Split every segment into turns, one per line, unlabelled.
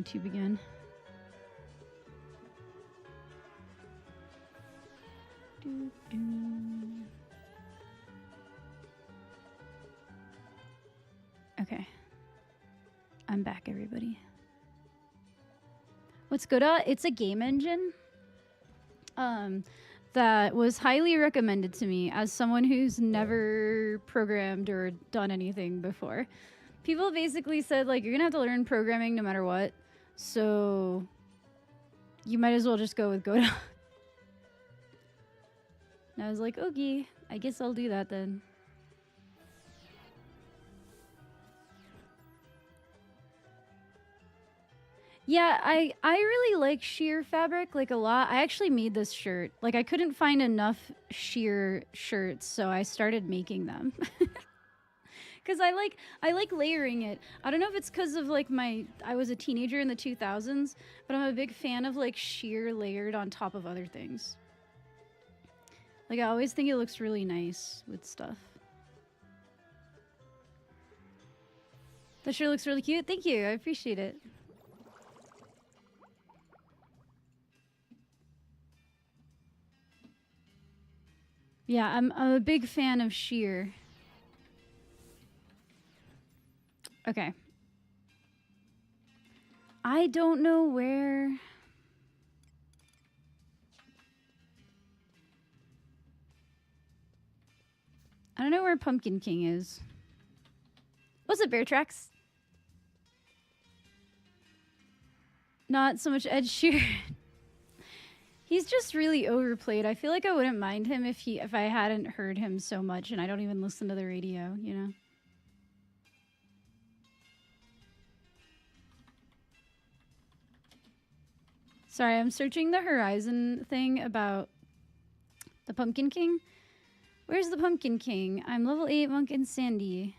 YouTube again. Okay. I'm back, everybody. What's godot? It's a game engine that was highly recommended to me as someone who's never programmed or done anything before. People basically said, like, you're gonna have to learn programming no matter what, so you might as well just go with godot. And I was like, okay, I guess I'll do that then. Yeah, I really like sheer fabric, like, a lot. I actually made this shirt. Like, I couldn't find enough sheer shirts, so I started making them. Because I like layering it. I don't know if it's because of, like, I was a teenager in the 2000s, but I'm a big fan of, like, sheer layered on top of other things. Like, I always think it looks really nice with stuff. That sure looks really cute. Thank you. I appreciate it. Yeah, I'm a big fan of sheer. Okay. I don't know where... I don't know where Pumpkin King is. What's up, Bear Tracks? Not so much Ed Sheeran. He's just really overplayed. I feel like I wouldn't mind him if I hadn't heard him so much, and I don't even listen to the radio, you know? Sorry, I'm searching the Horizon thing about the Pumpkin King. Where's the Pumpkin King? I'm level 8 Monk and Sandy.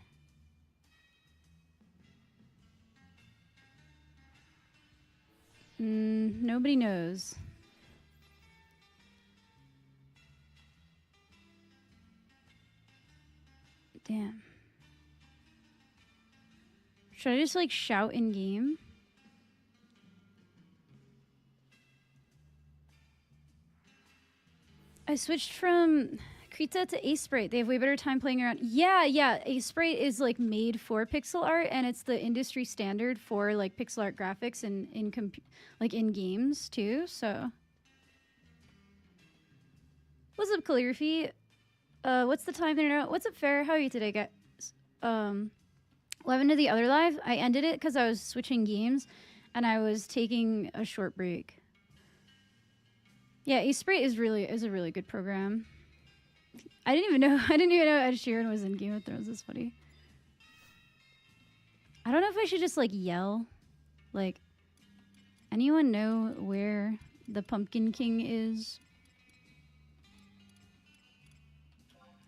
Nobody knows. Damn. Should I just, like, shout in game? I switched from Krita to Ace Sprite. They have way better time playing around. Yeah. Ace Sprite is, like, made for pixel art, and it's the industry standard for, like, pixel art graphics and in games too. So, what's up, Calligraphy? What's the time there now? What's up, Fair? How are you today, guys? 11 to the other live. I ended it because I was switching games, and I was taking a short break. Yeah, Ace Sprite is a really good program. I didn't even know Ed Sheeran was in Game of Thrones. That's funny. I don't know if I should just, like, yell. Like, anyone know where the Pumpkin King is?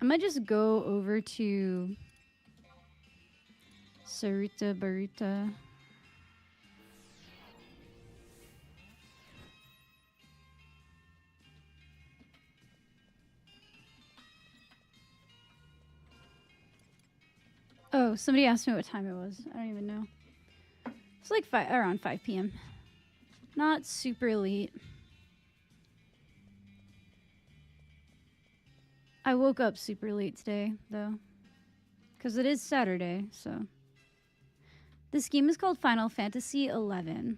I might just go over to Saruta Baruta. Oh, somebody asked me what time it was. I don't even know. It's like around 5 p.m. Not super late. I woke up super late today, though, because it is Saturday, so. This game is called Final Fantasy XI.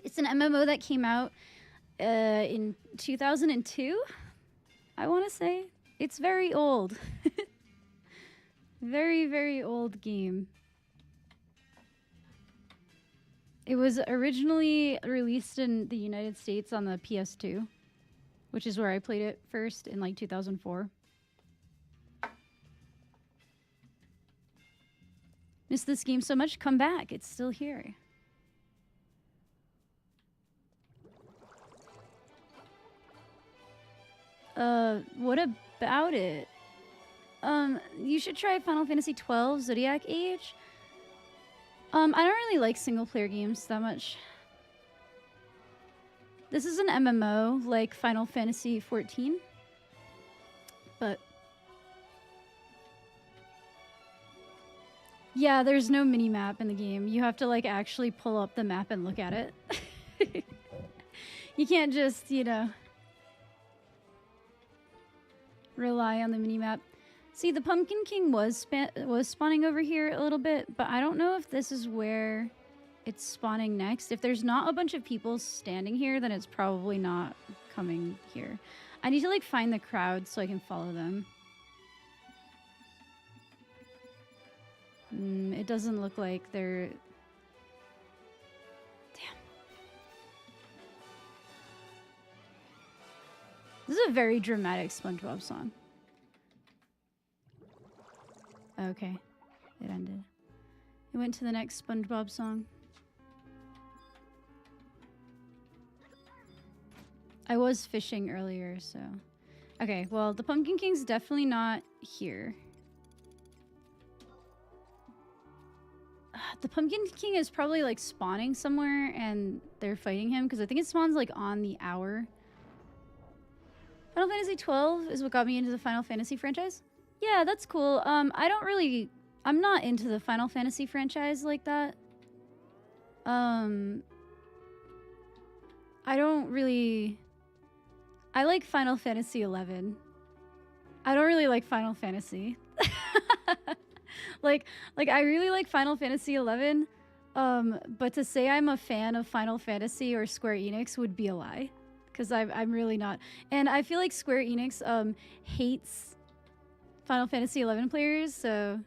It's an MMO that came out in 2002, I want to say. It's very old. Very, very old game. It was originally released in the United States on the PS2, which is where I played it first in, like, 2004. Missed this game so much. Come back. It's still here. What about it? You should try Final Fantasy XII Zodiac Age. I don't really like single-player games that much. This is an MMO, like Final Fantasy XIV. But Yeah, there's no mini map in the game. You have to like actually pull up the map and look at it. You can't just, you know, rely on the mini map. See, the Pumpkin King was spawning over here a little bit, but I don't know if this is where it's spawning next. If there's not a bunch of people standing here, then it's probably not coming here. I need to like find the crowd so I can follow them. It doesn't look like they're... Damn. This is a very dramatic SpongeBob song. Okay. It ended. It went to the next SpongeBob song. I was fishing earlier, so... Okay, well, the Pumpkin King's definitely not here. The Pumpkin King is probably like spawning somewhere and they're fighting him because I think it spawns like on the hour. Final Fantasy 12 is what got me into the Final Fantasy franchise. Yeah, that's cool. I'm not into the Final Fantasy franchise like that. I like Final Fantasy 11. I don't really like Final Fantasy. like I really like Final Fantasy 11. But to say I'm a fan of Final Fantasy or Square Enix would be a lie, because I'm really not. And I feel like Square Enix hates Final Fantasy 11 players, so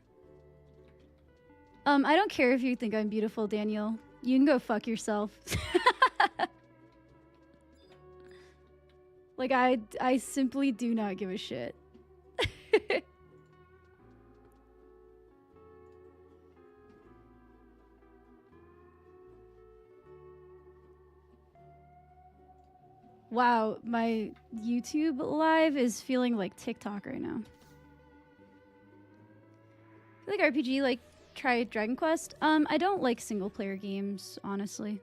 I don't care if you think I'm beautiful, Daniel. You can go fuck yourself. Like I simply do not give a shit. Wow, my YouTube live is feeling like TikTok right now. I feel like RPG, like, try Dragon Quest. I don't like single player games, honestly.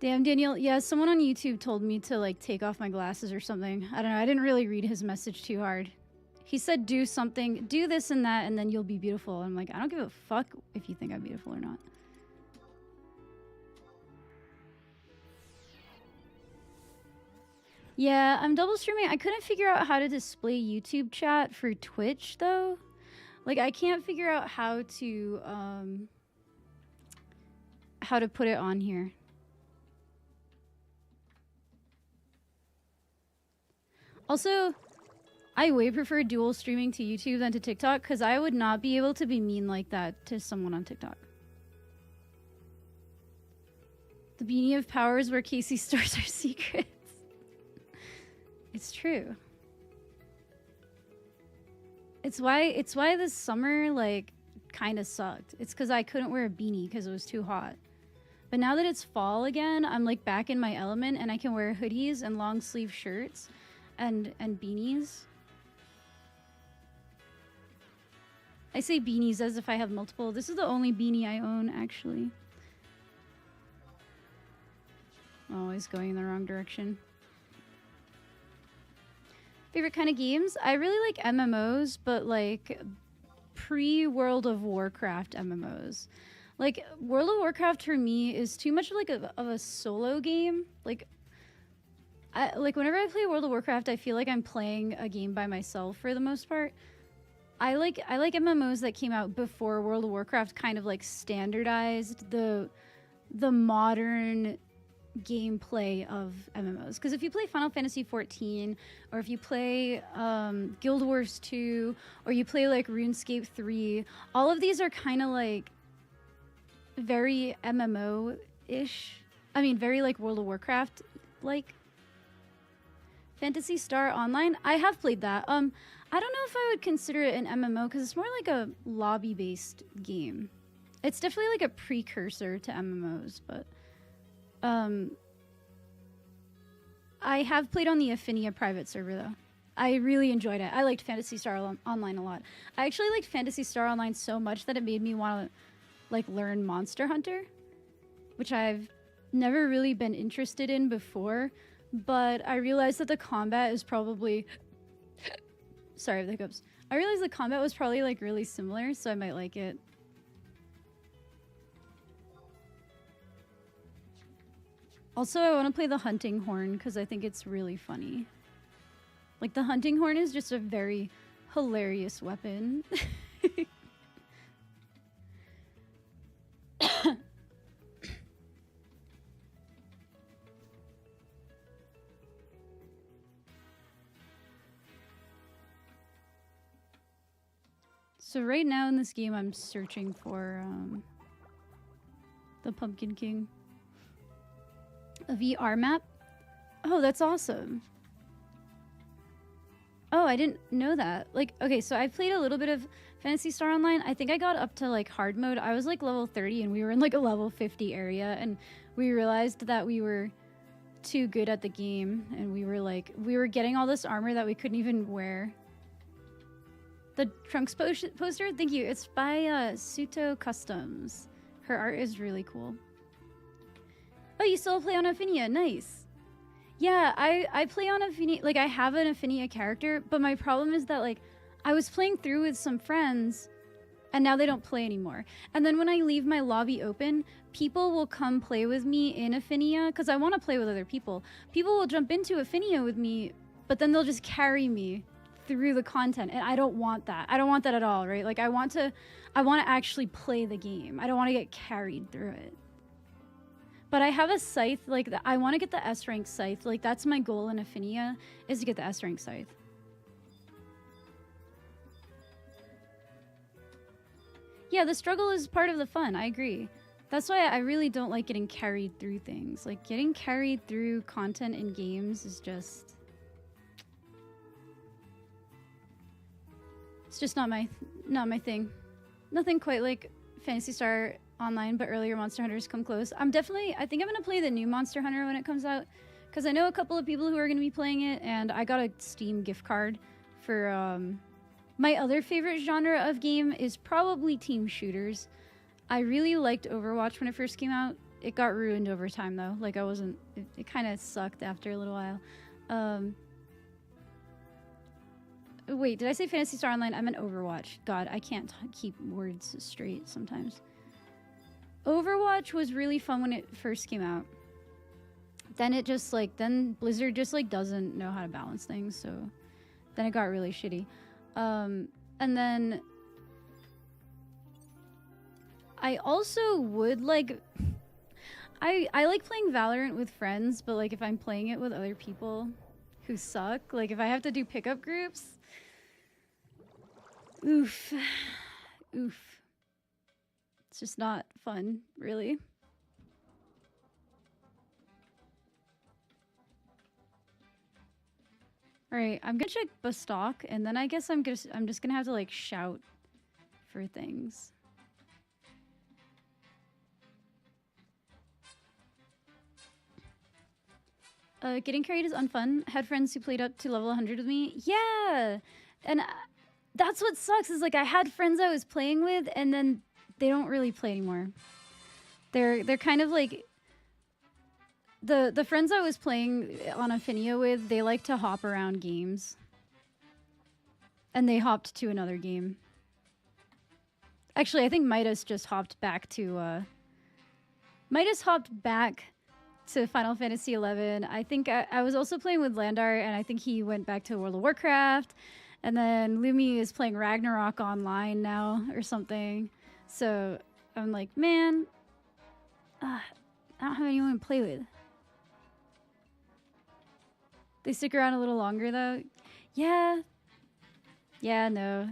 Damn, Daniel. Yeah, someone on YouTube told me to, like, take off my glasses or something. I don't know. I didn't really read his message too hard. He said do something, do this and that, and then you'll be beautiful. I'm like, I don't give a fuck if you think I'm beautiful or not. Yeah, I'm double streaming. I couldn't figure out how to display YouTube chat for Twitch, though. Like, I can't figure out how to put it on here. Also, I way prefer dual streaming to YouTube than to TikTok, because I would not be able to be mean like that to someone on TikTok. The beanie of power is where Casey stores her secrets. It's true. It's why this summer, like, kind of sucked. It's because I couldn't wear a beanie because it was too hot. But now that it's fall again, I'm, like, back in my element, and I can wear hoodies and long sleeve shirts and beanies. I say beanies as if I have multiple. This is the only beanie I own, actually. Always going in the wrong direction. Favorite kind of games? I really like MMOs, but like pre-World of Warcraft MMOs. Like World of Warcraft for me is too much like of a solo game. Like whenever I play World of Warcraft, I feel like I'm playing a game by myself for the most part. I like MMOs that came out before World of Warcraft kind of like standardized the modern gameplay of MMOs, because if you play Final Fantasy 14 or if you play Guild Wars 2 or you play like RuneScape 3, all of these are kind of like very MMO-ish. I mean, very like World of Warcraft like. Phantasy Star Online, I have played that. I don't know if I would consider it an MMO because it's more like a lobby-based game. It's definitely like a precursor to MMOs, but I have played on the Affinia private server, though. I really enjoyed it. I liked Phantasy Star Online a lot. I actually liked Phantasy Star Online so much that it made me want to, like, learn Monster Hunter, which I've never really been interested in before, but I realized that the combat is probably... Sorry, the hiccups. I realized the combat was probably like really similar, so I might like it. Also, I want to play the hunting horn because I think it's really funny. Like, the hunting horn is just a very hilarious weapon. So right now in this game, I'm searching for the Pumpkin King. A VR map? Oh, that's awesome. Oh, I didn't know that. Like, okay, so I played a little bit of Phantasy Star Online. I think I got up to like hard mode. I was like level 30 and we were in like a level 50 area, and we realized that we were too good at the game, and we were getting all this armor that we couldn't even wear. The Trunks poster? Thank you. It's by Suto Customs. Her art is really cool. Oh, you still play on Affinia. Nice. Yeah, I play on Affinia. Like, I have an Affinia character, but my problem is that, like, I was playing through with some friends, and now they don't play anymore. And then when I leave my lobby open, people will come play with me in Affinia, because I want to play with other people. People will jump into Affinia with me, but then they'll just carry me through the content, and I don't want that. I don't want that at all, right? Like, I want to actually play the game. I don't want to get carried through it. But I have a scythe, like, I want to get the S rank scythe. Like, that's my goal in Affinia, is to get the S rank scythe. Yeah, the struggle is part of the fun. I agree. That's why I really don't like getting carried through things. Like, getting carried through content in games is just... It's just not my thing. Nothing quite like Phantasy Star Online, but earlier Monster Hunters come close. I think I'm gonna play the new Monster Hunter when it comes out, because I know a couple of people who are gonna be playing it, and I got a Steam gift card for my other favorite genre of game is probably team shooters. I really liked Overwatch when it first came out. It got ruined over time though. Like, it kind of sucked after a little while. Wait, did I say Phantasy Star Online? I meant Overwatch. God, I can't keep words straight sometimes. Overwatch was really fun when it first came out. Then it just, like, then Blizzard just, like, doesn't know how to balance things, so then it got really shitty. And then I also would, like... I like playing Valorant with friends, but, like, if I'm playing it with other people who suck, like, if I have to do pickup groups... Oof. Oof. It's just not fun, really. Alright, I'm gonna check Bastock, and then I guess I'm just gonna have to, like, shout for things. Getting carried is unfun. Had friends who played up to level 100 with me. Yeah! And that's what sucks, is, like, I had friends I was playing with, and then they don't really play anymore. They're kind of like... The friends I was playing on Affinia with, they like to hop around games. And they hopped to another game. Actually, I think Midas just hopped back to... Midas hopped back to Final Fantasy XI. I think I was also playing with Landar, and I think he went back to World of Warcraft. And then Lumi is playing Ragnarok online now or something. So I'm like, man, I don't have anyone to play with. They stick around a little longer though. Yeah. Yeah, no.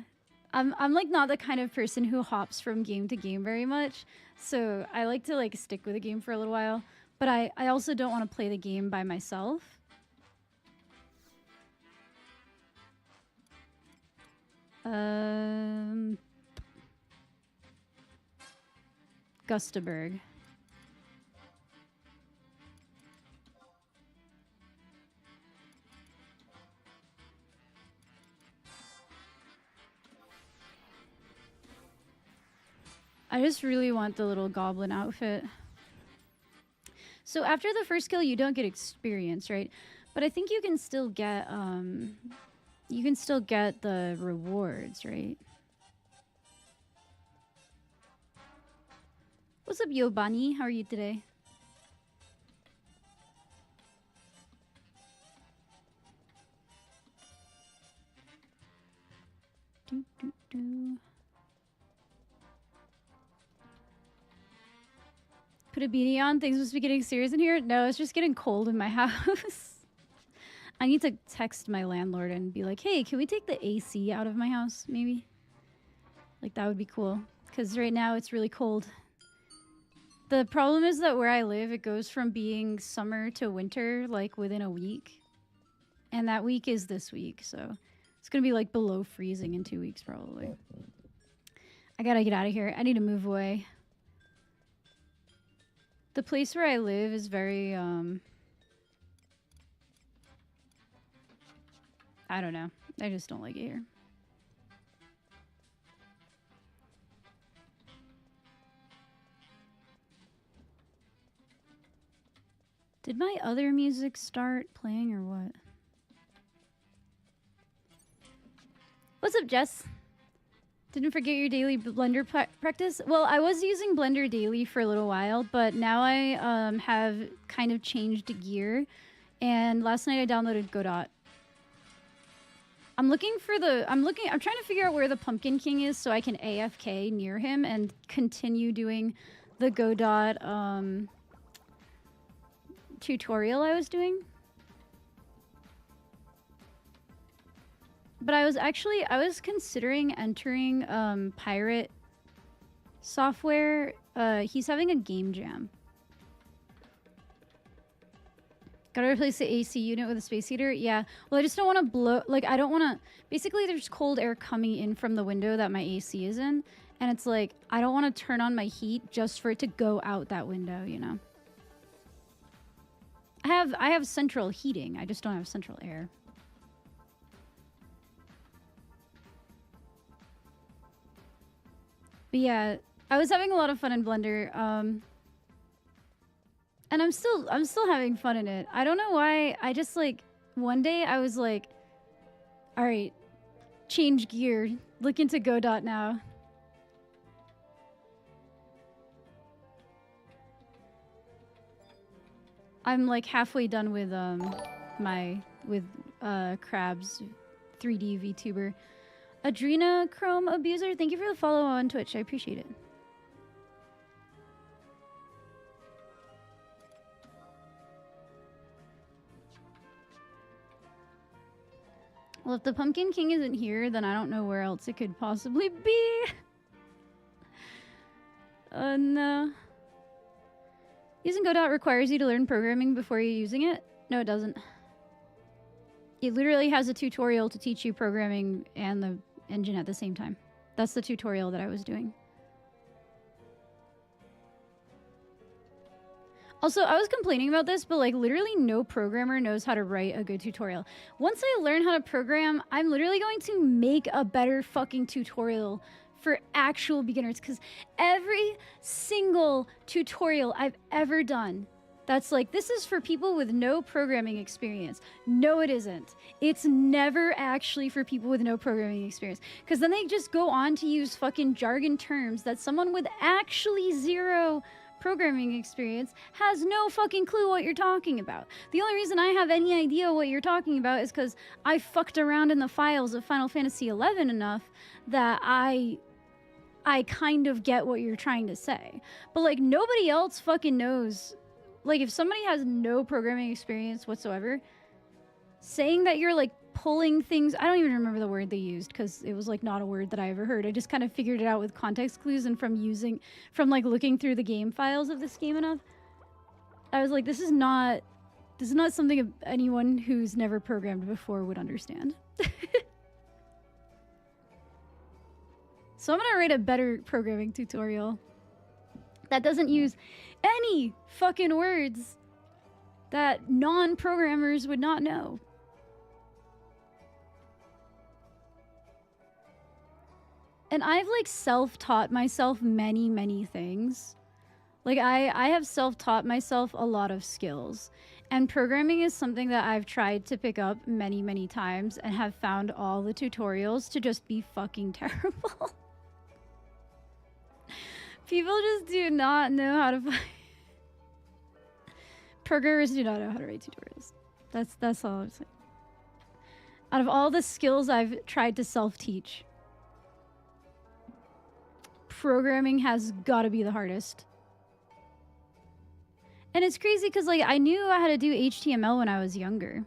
I'm like not the kind of person who hops from game to game very much. So I like to like stick with a game for a little while. But I also don't want to play the game by myself. Gustaberg. I just really want the little goblin outfit. So after the first kill, you don't get experience, right? But I think you can still get You can still get the rewards, right? What's up, Yobani? How are you today? Do, do, do. Put a beanie on. Things must be getting serious in here. No, it's just getting cold in my house. I need to text my landlord and be like, hey, can we take the AC out of my house, maybe? Like, that would be cool. Because right now it's really cold. The problem is that where I live, it goes from being summer to winter, like, within a week. And that week is this week, so it's going to be, like, below freezing in 2 weeks, probably. I gotta get out of here. I need to move away. The place where I live is very, I don't know. I just don't like it here. Did my other music start playing or what? What's up, Jess? Didn't forget your daily Blender practice? Well, I was using Blender daily for a little while, but now I have kind of changed gear. And last night I downloaded Godot. I'm trying to figure out where the Pumpkin King is so I can AFK near him and continue doing the Godot tutorial I was doing. But I was considering entering pirate software. He's having a game jam. Gotta replace the AC unit with a space heater? Yeah. Well, I just don't want to blow... Like, I don't want to... Basically, there's cold air coming in from the window that my AC is in. And it's like, I don't want to turn on my heat just for it to go out that window, you know? I have central heating. I just don't have central air. But yeah, I was having a lot of fun in Blender. And I'm still having fun in it. I don't know why. I just like one day I was like, all right, change gear. Look into Godot now. I'm like halfway done with Crab's 3D VTuber. Adrenochrome Abuser, thank you for the follow on Twitch. I appreciate it. Well, if the Pumpkin King isn't here, then I don't know where else it could possibly be. No. Using Godot requires you to learn programming before you're using it? No, it doesn't. It literally has a tutorial to teach you programming and the engine at the same time. That's the tutorial that I was doing. Also, I was complaining about this, but like literally no programmer knows how to write a good tutorial. Once I learn how to program, I'm literally going to make a better fucking tutorial for actual beginners, because every single tutorial I've ever done that's like, this is for people with no programming experience. No, it isn't. It's never actually for people with no programming experience. Because then they just go on to use fucking jargon terms that someone with actually zero programming experience has no fucking clue what you're talking about. The only reason I have any idea what you're talking about is because I fucked around in the files of Final Fantasy XI enough that I kind of get what you're trying to say. But like nobody else fucking knows. Like if somebody has no programming experience whatsoever, saying that you're like pulling things, I don't even remember the word they used because it was like not a word that I ever heard. I just kind of figured it out with context clues and from like looking through the game files of this game enough. I was like, this is not something anyone who's never programmed before would understand. So I'm gonna write a better programming tutorial that doesn't use any fucking words that non-programmers would not know. And I've like self-taught myself many things. Like I have self-taught myself a lot of skills. And programming is something that I've tried to pick up many, many times and have found all the tutorials to just be fucking terrible. People just do not know how to Programmers do not know how to write tutorials. That's all I'm saying. Out of all the skills I've tried to self-teach, programming has got to be the hardest. And it's crazy because, like, I knew how to do HTML when I was younger.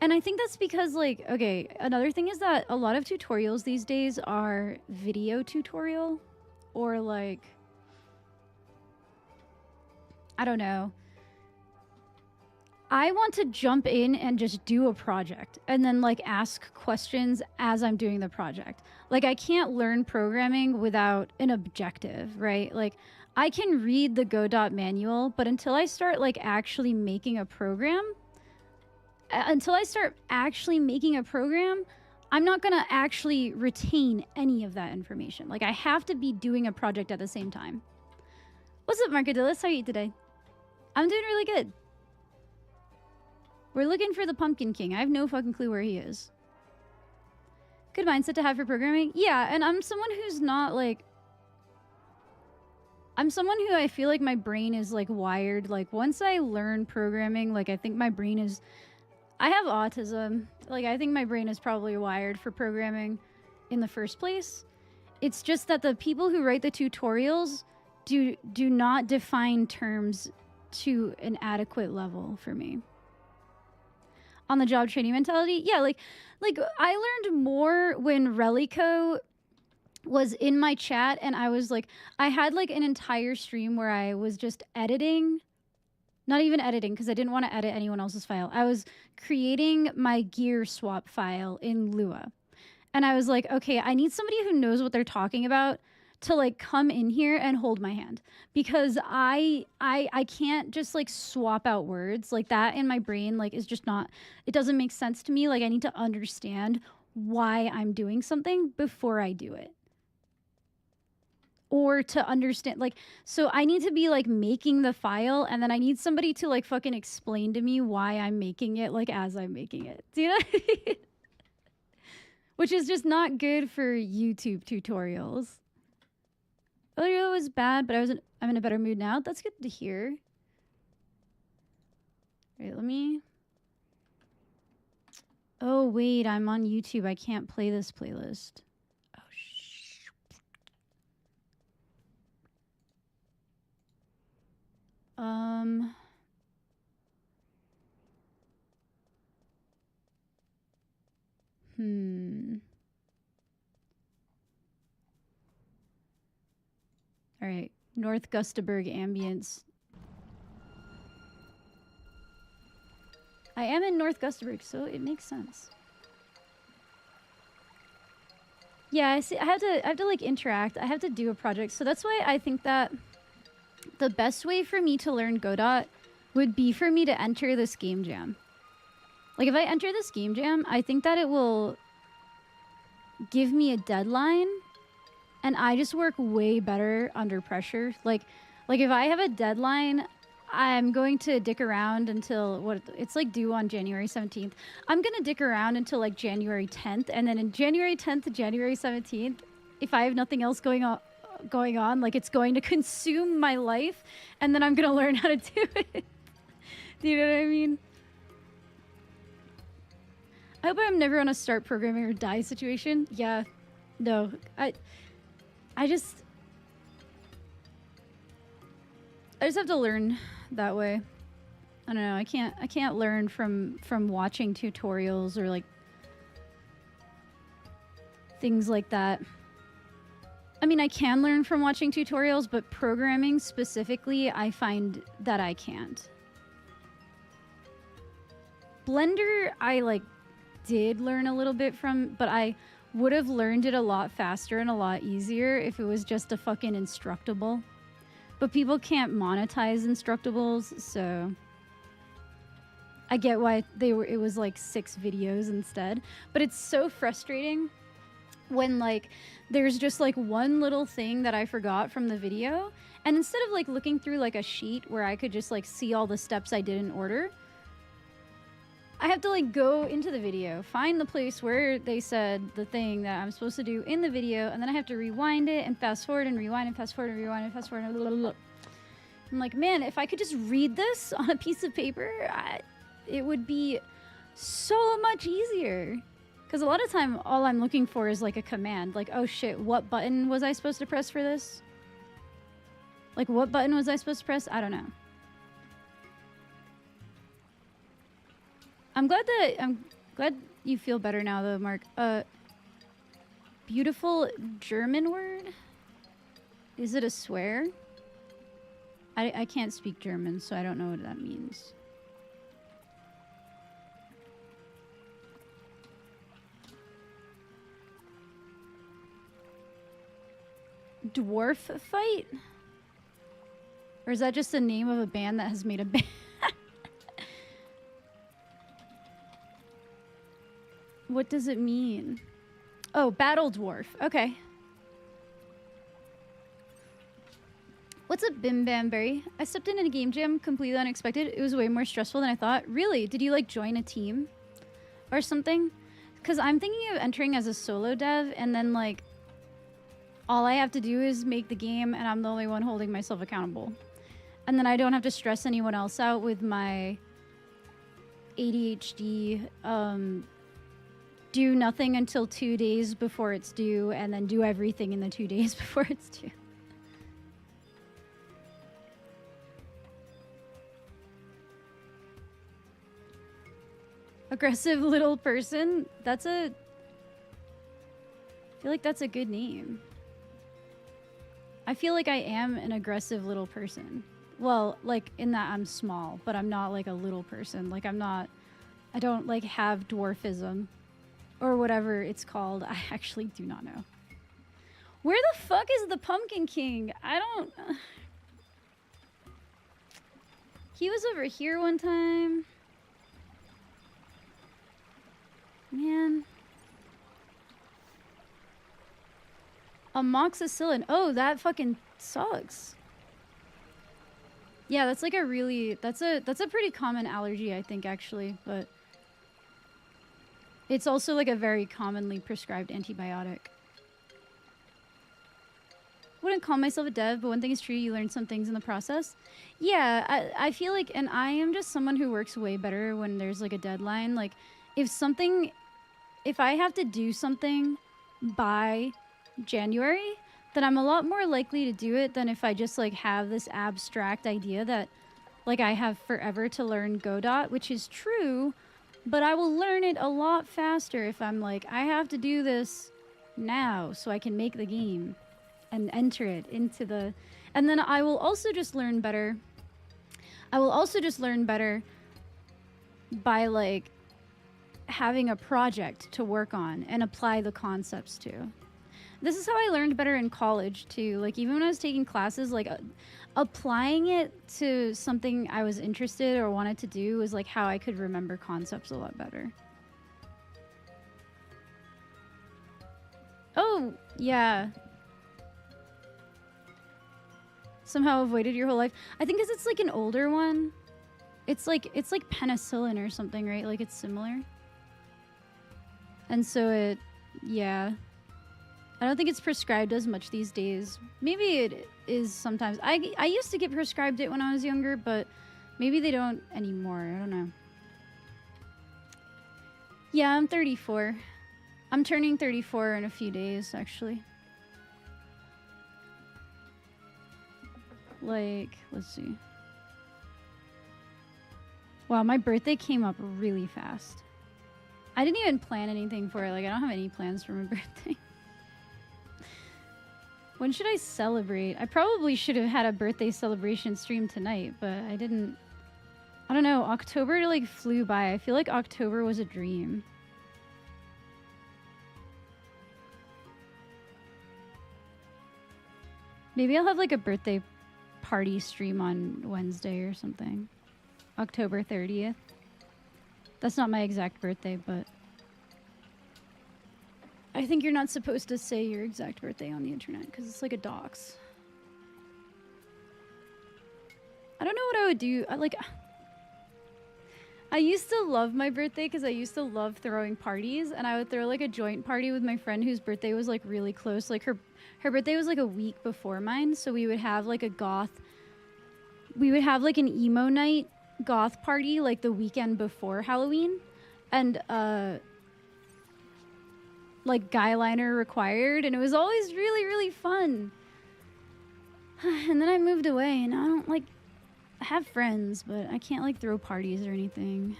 And I think that's because, like, okay, another thing is that a lot of tutorials these days are video tutorial or, like, I don't know. I want to jump in and just do a project and then, like, ask questions as I'm doing the project. Like, I can't learn programming without an objective, right? Like, I can read the godot manual, but until I start, like, actually making a program, I'm not gonna actually retain any of that information. Like, I have to be doing a project at the same time. What's up, Markadillis? How are you today? I'm doing really good. We're looking for the Pumpkin King. I have no fucking clue where he is. Good mindset to have for programming. Yeah, and I'm someone who's not, like... I'm someone who I feel like my brain is, like, wired. Like, once I learn programming, like, I think my brain is... I have autism. Like, I think my brain is probably wired for programming in the first place. It's just that the people who write the tutorials do not define terms to an adequate level for me. On the job training mentality, yeah, like I learned more when Relico was in my chat, and I was like, I had like an entire stream where I was just editing, not even editing because I didn't want to edit anyone else's file. I was creating my gear swap file in Lua, and I was like, okay, I need somebody who knows what they're talking about to like come in here and hold my hand, because I can't just like swap out words like that in my brain. Like, is just not, it doesn't make sense to me. Like, I need to understand why I'm doing something before I do it, or to understand, like, so I need to be like making the file, and then I need somebody to like fucking explain to me why I'm making it, like, as I'm making it. Do you know what I mean? Which is just not good for YouTube tutorials. Earlier was bad, but I'm in a better mood now. That's good to hear. All right, let me... Oh, wait, I'm on YouTube. I can't play this playlist. Oh, shh. All right, North Gustaberg ambience. I am in North Gustaberg, so it makes sense. Yeah, I see. I have to like interact. I have to do a project, so that's why I think that the best way for me to learn Godot would be for me to enter this game jam. Like, if I enter this game jam, I think that it will give me a deadline. And I just work way better under pressure. Like if I have a deadline, I'm going to dick around until it's like due on January 17th. I'm going to dick around until like January 10th. And then in January 10th to January 17th, if I have nothing else going on, like, it's going to consume my life. And then I'm going to learn how to do it. Do you know what I mean? I hope I'm never on a start programming or die situation. Yeah, no, I just have to learn that way. I don't know. I can't learn from watching tutorials or like things like that. I mean, I can learn from watching tutorials, but programming specifically, I find that I can't. Blender, I like did learn a little bit from, but I would have learned it a lot faster and a lot easier if it was just a fucking instructable. But people can't monetize instructables, so I get why it was like 6 videos instead. But it's so frustrating when like there's just like one little thing that I forgot from the video, and instead of like looking through like a sheet where I could just like see all the steps I did in order, I have to like go into the video, find the place where they said the thing that I'm supposed to do in the video, and then I have to rewind it and fast forward and rewind and fast forward and rewind and fast forward and blah, blah, blah. I'm like, man, if I could just read this on a piece of paper, it would be so much easier. Because a lot of time, all I'm looking for is like a command. Like, oh shit, what button was I supposed to press for this? Like, what button was I supposed to press? I don't know. I'm glad you feel better now, though, Mark. Beautiful German word? Is it a swear? I can't speak German, so I don't know what that means. Dwarf fight? Or is that just the name of a band that has made a band? What does it mean? Oh, battle dwarf. Okay. What's up, Bim Bam Berry? I stepped in a game jam completely unexpected. It was way more stressful than I thought. Really? Did you like join a team or something? Because I'm thinking of entering as a solo dev, and then like all I have to do is make the game, and I'm the only one holding myself accountable. And then I don't have to stress anyone else out with my ADHD. Do nothing until 2 days before it's due, and then do everything in the 2 days before it's due. Aggressive little person? I feel like that's a good name. I feel like I am an aggressive little person. Well, like in that I'm small, but I'm not like a little person. Like I don't like have dwarfism or whatever it's called. I actually do not know. Where the fuck is the Pumpkin King? I don't... He was over here one time. Man. Amoxicillin. Oh, that fucking sucks. Yeah, that's like a really... That's a pretty common allergy, I think, actually. But it's also like a very commonly prescribed antibiotic. Wouldn't call myself a dev, but one thing is true, you learn some things in the process. Yeah, I feel like... And I am just someone who works way better when there's like a deadline. Like, if I have to do something by January, then I'm a lot more likely to do it than if I just like have this abstract idea that like I have forever to learn godot, which is true, but I will learn it a lot faster if I'm like, I have to do this now so I can make the game and enter it into the... And then I will also just learn better. I will also just learn better by like having a project to work on and apply the concepts to. This is how I learned better in college too. Like even when I was taking classes, like applying it to something I was interested or wanted to do was like how I could remember concepts a lot better. Oh, yeah. Somehow avoided your whole life. I think because it's like an older one. It's like penicillin or something, right? Like it's similar. And so it, yeah. I don't think it's prescribed as much these days. Maybe it is sometimes. I used to get prescribed it when I was younger, but maybe they don't anymore. I don't know. Yeah, I'm 34. I'm turning 34 in a few days, actually. Like, let's see. Wow, my birthday came up really fast. I didn't even plan anything for it. Like, I don't have any plans for my birthday. When should I celebrate? I probably should have had a birthday celebration stream tonight, but I didn't. I don't know. October like flew by. I feel like October was a dream. Maybe I'll have like a birthday party stream on Wednesday or something. October 30th. That's not my exact birthday, but I think you're not supposed to say your exact birthday on the internet because it's like a dox. I don't know what I would do. I I used to love my birthday because I used to love throwing parties, and I would throw like a joint party with my friend whose birthday was like really close. Like her birthday was like a week before mine, so we would have like we would have like an emo night goth party like the weekend before Halloween, and like guy liner required, and it was always really, really fun. And then I moved away, and I don't like I have friends, but I can't like throw parties or anything.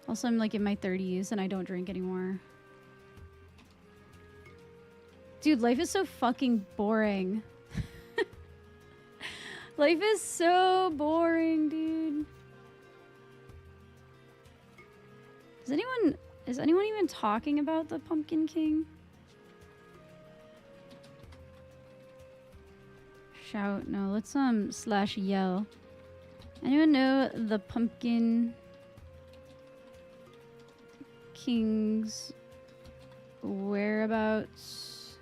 Also, I'm like in my 30s and I don't drink anymore. Dude, life is so fucking boring. Life is so boring, dude. Is anyone even talking about the Pumpkin King? Shout, no, let's slash yell. Anyone know the Pumpkin King's whereabouts?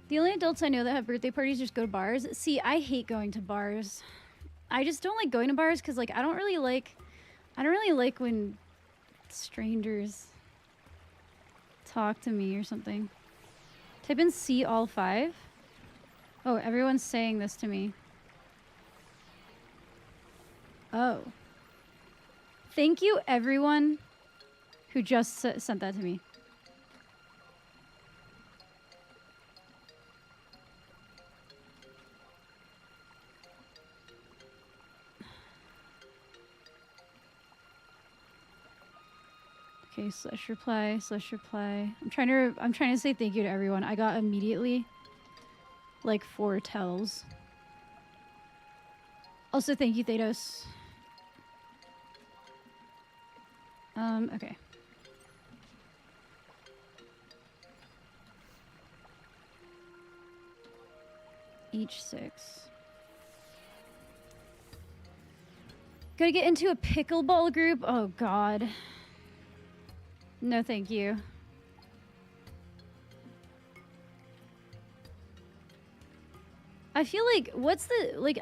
The only adults I know that have birthday parties just go to bars. See, I hate going to bars. I just don't like going to bars because like I don't really like when strangers talk to me or something. Type in C all 5. Oh, everyone's saying this to me. Oh. Thank you, everyone who just sent that to me. Okay, slash reply. I'm trying to say thank you to everyone. I got immediately like 4 tells. Also, thank you, Thanos. Okay. Each 6. Gotta get into a pickleball group? Oh, God. No, thank you. I feel like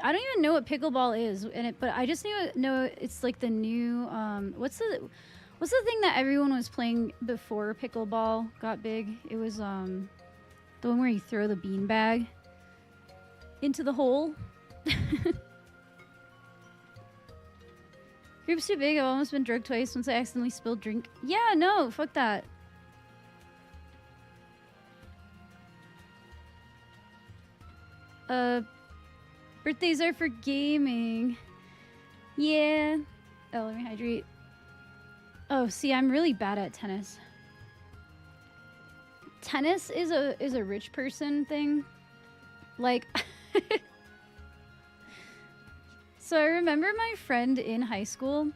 I don't even know what pickleball is in it, but I just know it's like the new what's the thing that everyone was playing before pickleball got big? It was the one where you throw the beanbag into the hole. Group's too big. I've almost been drugged twice once I accidentally spilled drink. Yeah, no, fuck that. Birthdays are for gaming. Yeah. Oh, let me hydrate. Oh, see, I'm really bad at tennis. Tennis is a rich person thing. Like So I remember my friend in high school.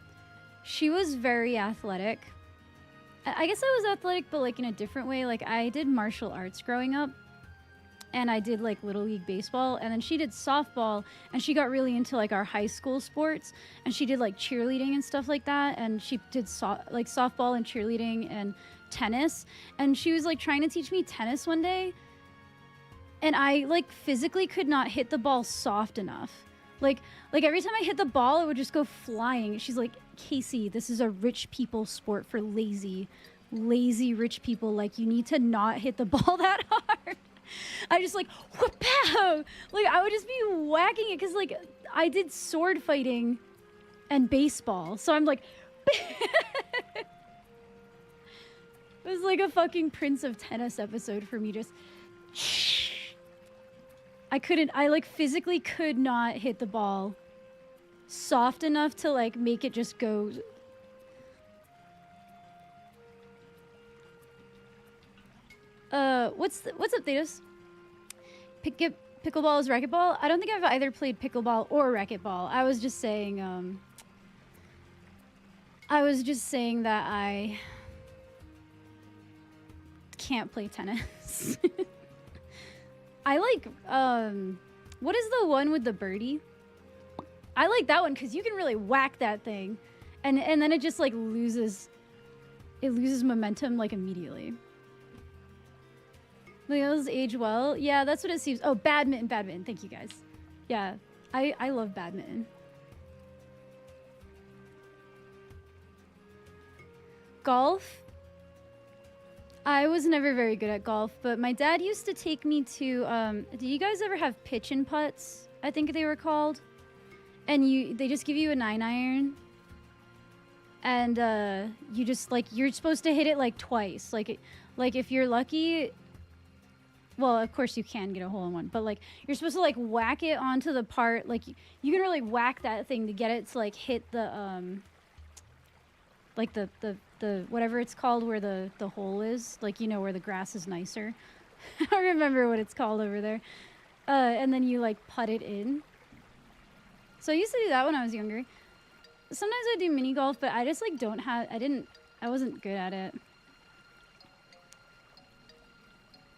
She was very athletic. I guess I was athletic, but like in a different way. Like I did martial arts growing up. And I did like Little League baseball, and then she did softball, and she got really into like our high school sports, and she did like cheerleading and stuff like that, and she did like softball and cheerleading and tennis, and she was like trying to teach me tennis one day, and I like physically could not hit the ball soft enough. Like every time I hit the ball, it would just go flying. She's like, Casey, this is a rich people sport for lazy rich people. Like, you need to not hit the ball that hard. I just like, whoop-pow! Like, I would just be whacking it because, like, I did sword fighting and baseball. So I'm like, it was like a fucking Prince of Tennis episode for me. Just, I like physically could not hit the ball soft enough to like make it just go. What's up, Thetis? Pickleball is racquetball? I don't think I've either played pickleball or racquetball. I was just saying that I can't play tennis. I like, what is the one with the birdie? I like that one because you can really whack that thing. And then it just like loses momentum like immediately. Leos age well. Yeah, that's what it seems. Oh, badminton, badminton. Thank you guys. Yeah, I love badminton. Golf. I was never very good at golf, but my dad used to take me to, do you guys ever have pitch and putts? I think they were called. And they just give you a 9-iron. And, you just, like, you're supposed to hit it, like, twice. Like, if you're lucky, well, of course you can get a hole-in-one, but, like, you're supposed to, like, whack it onto the part, like, you can really whack that thing to get it to, like, hit the, like, the whatever it's called where the hole is, like, you know, where the grass is nicer. I don't remember what it's called over there. And then you, like, putt it in. So I used to do that when I was younger. Sometimes I do mini golf, but I just, like, I wasn't good at it.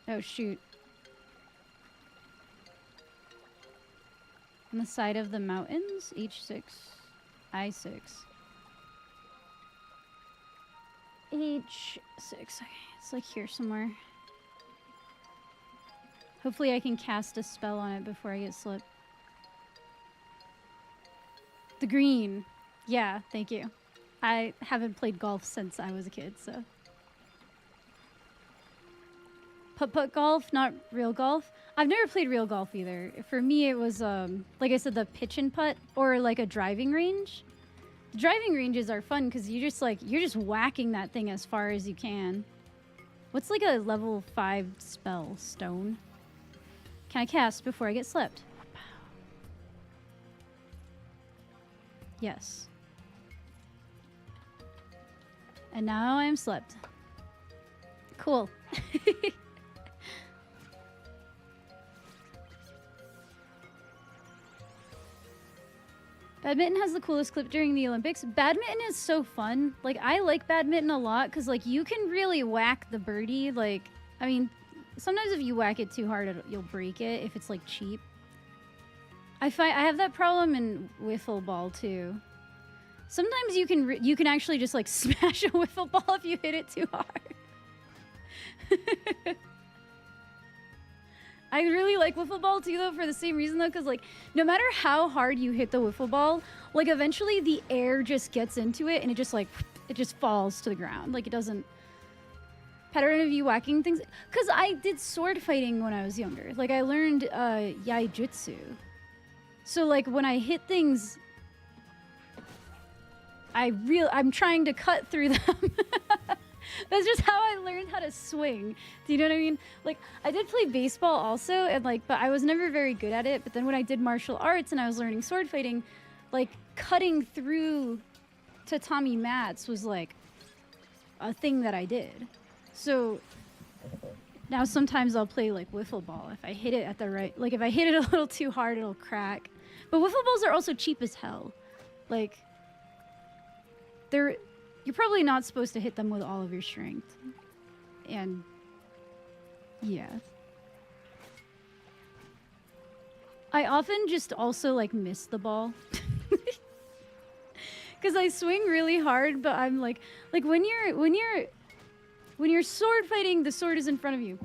Oh, shoot. On the side of the mountains, H6, I6. H6, okay, it's like here somewhere. Hopefully I can cast a spell on it before I get slipped. The green. Yeah, thank you. I haven't played golf since I was a kid, so. Putt-putt golf, not real golf. I've never played real golf either. For me, it was, like I said, the pitch and putt or like a driving range. The driving ranges are fun because you're just whacking that thing as far as you can. What's like a level 5 spell? Stone? Can I cast before I get slipped? Yes. And now I am slipped. Cool. Badminton has the coolest clip during the Olympics. Badminton is so fun. Like, I like badminton a lot because, like, you can really whack the birdie. Like, I mean, sometimes if you whack it too hard, you'll break it if it's, like, cheap. I have that problem in wiffle ball, too. Sometimes you can actually just, like, smash a wiffle ball if you hit it too hard. I really like wiffle ball too, though, for the same reason, though, because, like, no matter how hard you hit the wiffle ball, like, eventually the air just gets into it and it just, like, it just falls to the ground. Like, it doesn't... Pattern of you whacking things? Because I did sword fighting when I was younger. Like, I learned yaijutsu. So, like, when I hit things, I'm trying to cut through them. That's just how I learned how to swing. Do you know what I mean? Like, I did play baseball also, and like, but I was never very good at it. But then when I did martial arts and I was learning sword fighting, like, cutting through tatami mats was like a thing that I did. So now sometimes I'll play like wiffle ball if I hit it at the right, like if I hit it a little too hard, it'll crack. But wiffle balls are also cheap as hell. Like, you're probably not supposed to hit them with all of your strength. And yeah. I often just also like miss the ball. Cuz I swing really hard, but I'm like when you're sword fighting, the sword is in front of you.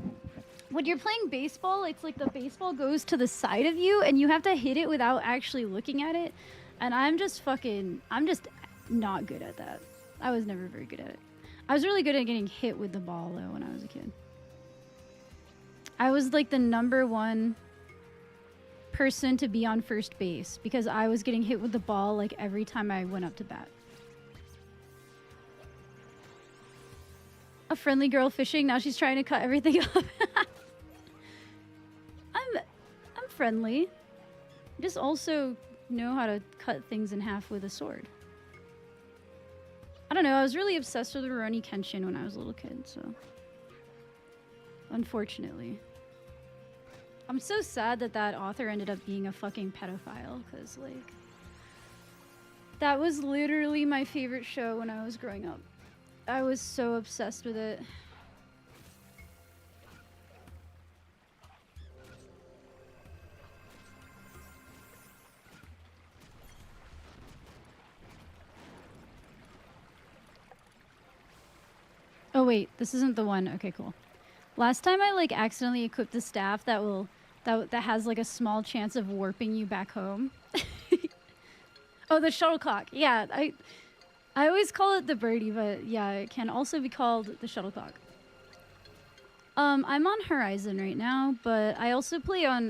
When you're playing baseball, it's like the baseball goes to the side of you and you have to hit it without actually looking at it. And I'm just not good at that. I was never very good at it. I was really good at getting hit with the ball, though, when I was a kid. I was, like, the #1 person to be on first base because I was getting hit with the ball, like, every time I went up to bat. A friendly girl fishing, now she's trying to cut everything up. I'm friendly. Just also know how to cut things in half with a sword. I don't know, I was really obsessed with Rurouni Kenshin when I was a little kid, so... Unfortunately. I'm so sad that that author ended up being a fucking pedophile, because, like... That was literally my favorite show when I was growing up. I was so obsessed with it. Oh wait, this isn't the one. Okay, cool. Last time I like accidentally equipped a staff that has like a small chance of warping you back home. Oh, the shuttlecock. Yeah, I always call it the birdie, but yeah, it can also be called the shuttlecock. I'm on Horizon right now, but I also play on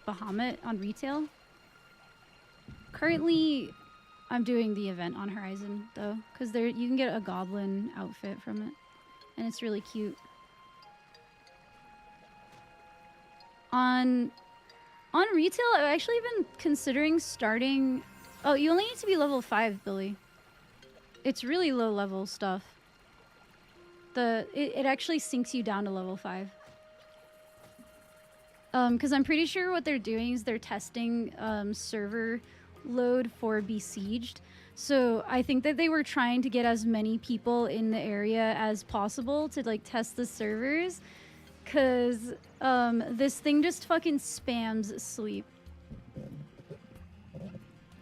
Bahamut on retail. Currently, I'm doing the event on Horizon though, because there you can get a goblin outfit from it, and it's really cute. On retail, I've actually been considering starting. Oh, you only need to be level 5, Billy. It's really low level stuff. It actually sinks you down to level 5. Because I'm pretty sure what they're doing is they're testing server load for Besieged. So I think that they were trying to get as many people in the area as possible to like test the servers. Cause this thing just fucking spams sleep.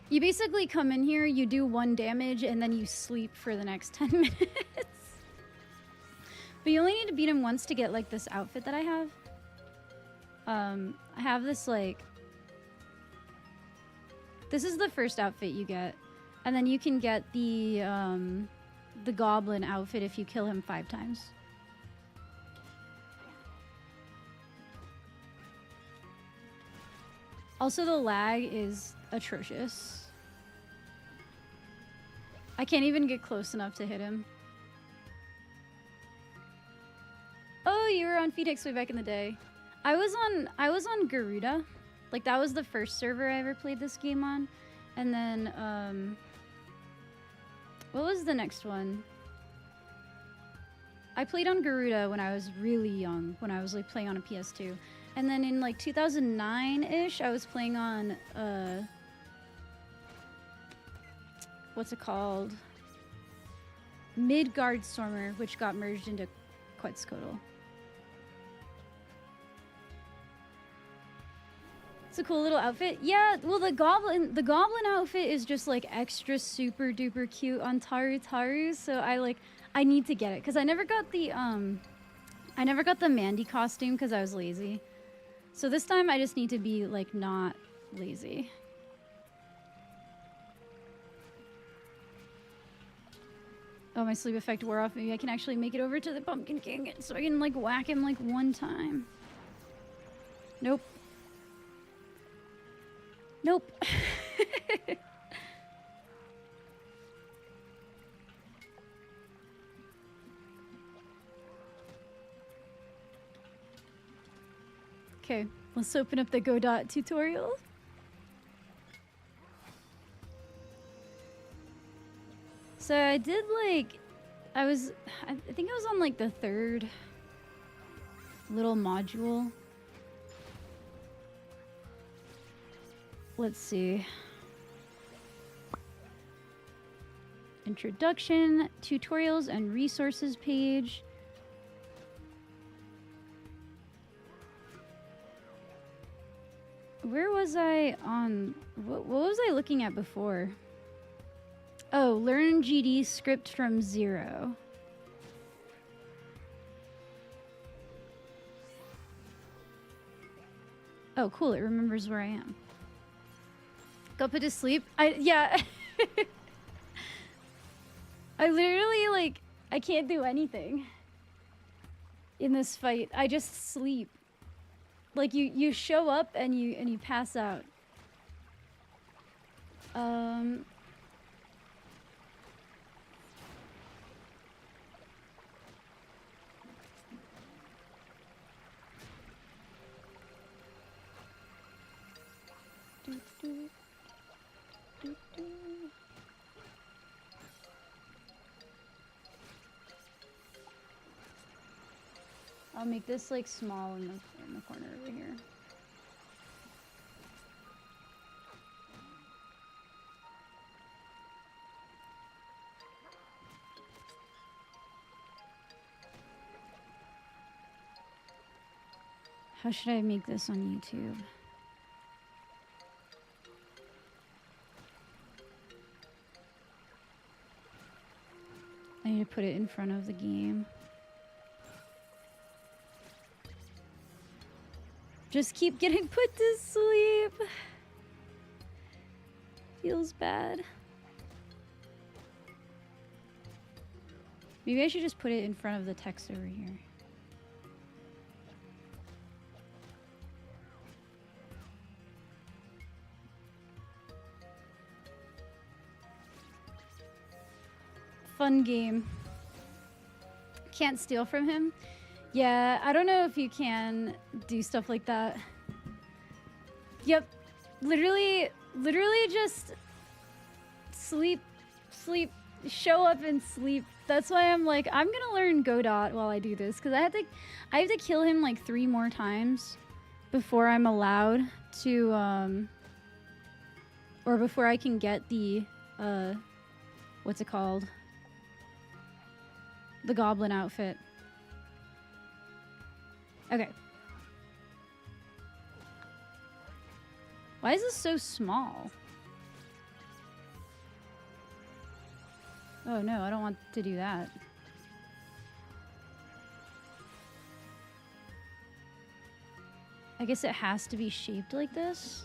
You basically come in here, you do 1 damage, and then you sleep for the next 10 minutes. But you only need to beat him once to get like this outfit that I have. I have this like... This is the first outfit you get. And then you can get the goblin outfit if you kill him 5 times. Also, the lag is atrocious. I can't even get close enough to hit him. Oh, you were on FFXI way back in the day. I was on Garuda. Like, that was the first server I ever played this game on. And then, what was the next one? I played on Garuda when I was really young, when I was, like, playing on a PS2. And then in, like, 2009-ish, I was playing on, what's it called? Midgardstormer, which got merged into Quetzalcoatl. It's a cool little outfit. Yeah, well, the goblin outfit is just like extra super duper cute on Taru, so I need to get it because I never got the Mandy costume because I was lazy. So this time I just need to be like not lazy. Oh, my sleep effect wore off. Maybe I can actually make it over to the Pumpkin King so I can like whack him like 1 time. Nope. Nope. Okay, let's open up the godot tutorial. So I did like, I think I was on like the 3rd little module. Let's see. Introduction, tutorials, and resources page. Where was I on... What was I looking at before? Oh, learn GD script from 0. Oh, cool. It remembers where I am. Go put to sleep. Yeah. I literally, like, I can't do anything in this fight. I just sleep. Like, you show up and you pass out. I'll make this like small in the corner over here. How should I make this on YouTube? I need to put it in front of the game. Just keep getting put to sleep. Feels bad. Maybe I should just put it in front of the text over here. Fun game. Can't steal from him? Yeah, I don't know if you can do stuff like that. Yep. Literally just sleep, show up and sleep. That's why I'm like, I'm gonna learn godot while I do this, because I have to kill him like 3 more times before I'm allowed to or before I can get the what's it called? The goblin outfit. Okay. Why is this so small? Oh no, I don't want to do that. I guess it has to be shaped like this.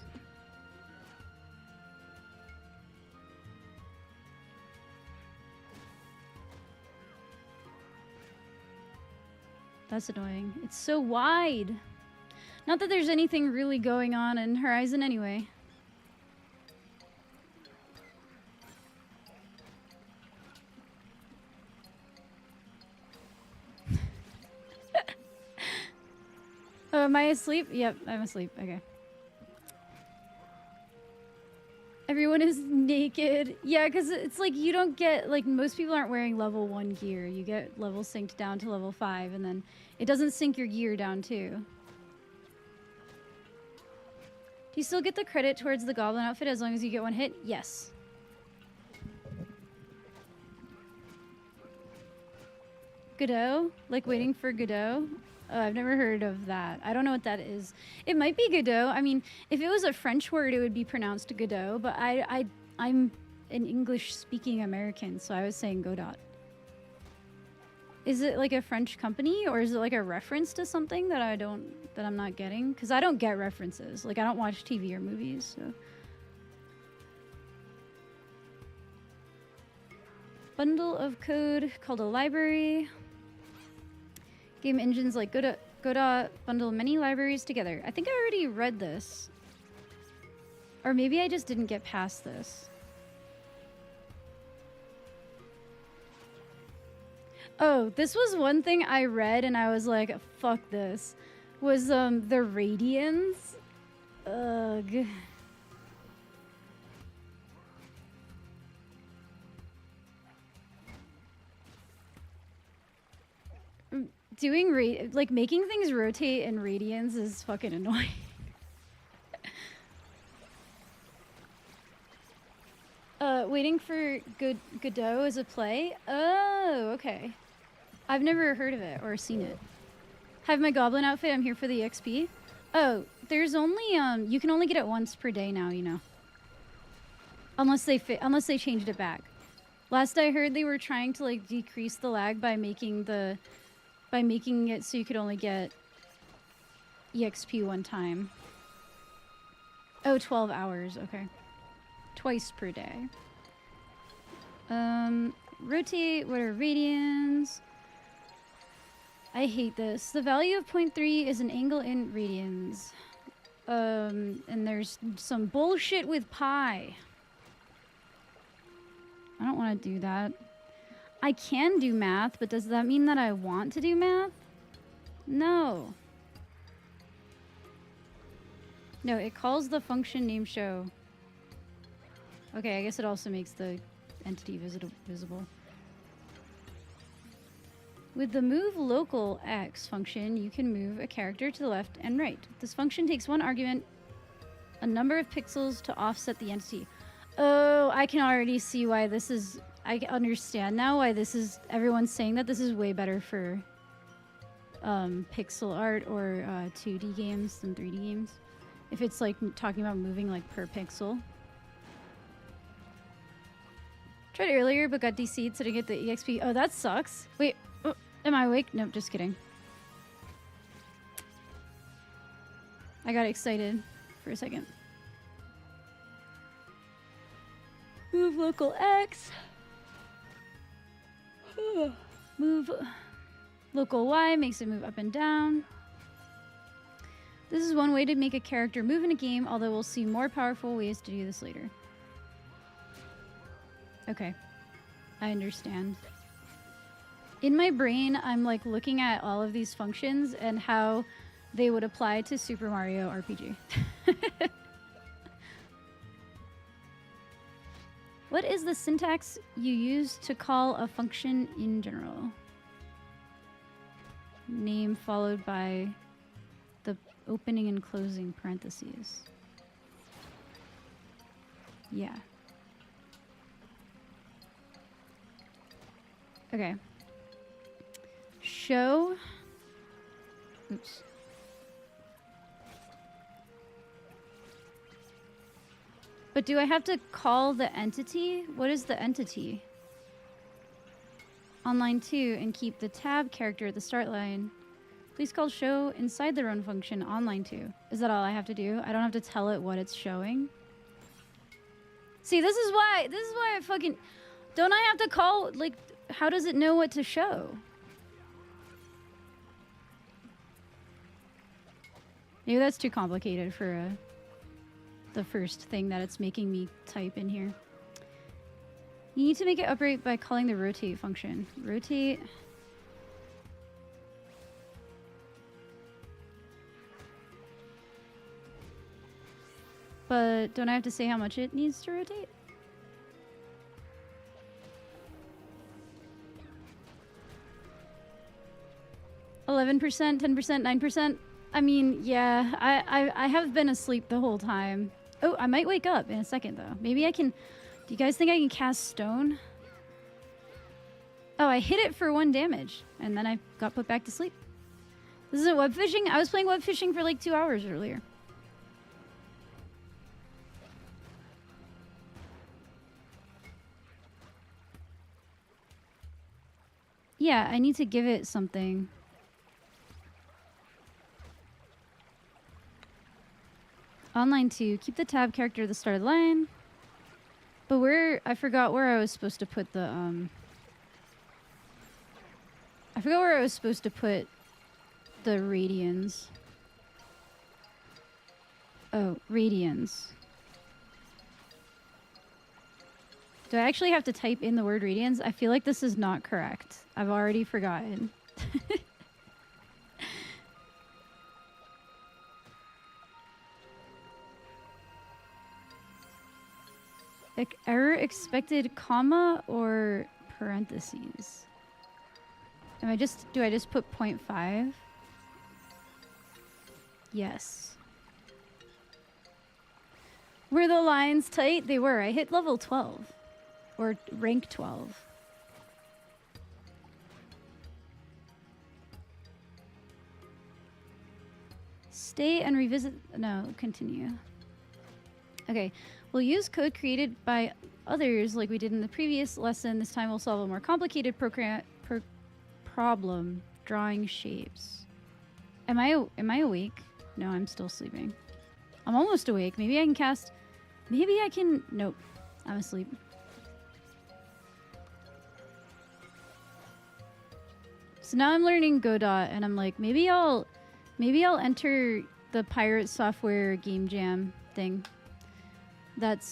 That's annoying. It's so wide. Not that there's anything really going on in Horizon anyway. Oh, am I asleep? Yep, I'm asleep. Okay. Everyone is naked. Yeah, because it's like you don't get, like, most people aren't wearing level 1 gear. You get level synced down to level 5, and then it doesn't sync your gear down too. Do you still get the credit towards the goblin outfit as long as you get 1 hit? Yes. Godot? Like waiting for Godot? Oh, I've never heard of that. I don't know what that is. It might be Godot. I mean, if it was a French word, it would be pronounced Godot, but I'm an English-speaking American, so I was saying Godot. Is it like a French company, or is it like a reference to something that I'm not getting? Because I don't get references. Like, I don't watch TV or movies, so. Bundle of code called a library. Game engines like Godot bundle many libraries together. I think I already read this. Or maybe I just didn't get past this. Oh, this was one thing I read and I was like, fuck this. Was the Radians? Ugh. Like, making things rotate in radians is fucking annoying. Waiting for Godot as a play? Oh, okay. I've never heard of it or seen it. Have my goblin outfit, I'm here for the XP. Oh, there's only, you can only get it once per day now, you know. Unless they changed it back. Last I heard, they were trying to, like, decrease the lag by making it so you could only get EXP 1 time. Oh, 12 hours, okay. Twice per day. Rotate, what are radians? I hate this. The value of 0.3 is an angle in radians. And there's some bullshit with pi. I don't want to do that. I can do math, but does that mean that I want to do math? No. No, it calls the function name show. Okay, I guess it also makes the entity visible. With the move local X function, you can move a character to the left and right. This function takes 1 argument, a number of pixels to offset the entity. Oh, I can already see why this is... I understand now why this is... Everyone's saying that this is way better for pixel art or 2D games than 3D games. If it's like talking about moving like per pixel. Tried earlier but got DC'd so to get the EXP. Oh, that sucks. Wait, am I awake? Nope, just kidding. I got excited for a second. Move local X. Move local Y makes it move up and down. This is one way to make a character move in a game, although we'll see more powerful ways to do this later. Okay, I understand. In my brain, I'm like looking at all of these functions and how they would apply to Super Mario RPG. What is the syntax you use to call a function in general? Name followed by the opening and closing parentheses. Yeah. Okay. Show. Oops. But do I have to call the entity? What is the entity? On line 2 and keep the tab character at the start line. Please call show inside the run function on line 2. Is that all I have to do? I don't have to tell it what it's showing? See, this is why I fucking... Don't I have to call, like, how does it know what to show? Maybe that's too complicated for the first thing that it's making me type in here. You need to make it upright by calling the rotate function. Rotate. But don't I have to say how much it needs to rotate? $11%, 10%, 9%. I mean, yeah, I have been asleep the whole time. Oh, I might wake up in a second, though. Maybe I can... Do you guys think I can cast stone? Oh, I hit it for 1 damage, and then I got put back to sleep. This isn't web fishing? I was playing web fishing for like 2 hours earlier. Yeah, I need to give it something. On line 2, keep the tab character at the start of the line. But I forgot where I was supposed to put the, I forgot where I was supposed to put the radians. Oh, radians. Do I actually have to type in the word radians? I feel like this is not correct. I've already forgotten. Error expected comma or parentheses? Do I just put 0.5? Yes. Were the lines tight? They were. I hit level 12. Or rank 12. Stay and revisit. No, continue. Okay. We'll use code created by others like we did in the previous lesson. This time we'll solve a more complicated problem, drawing shapes. Am I awake? No, I'm still sleeping. I'm almost awake. Maybe I can cast... Maybe I can... Nope. I'm asleep. So now I'm learning Godot, and I'm like, maybe I'll enter the Pirate Software Game Jam thing. That's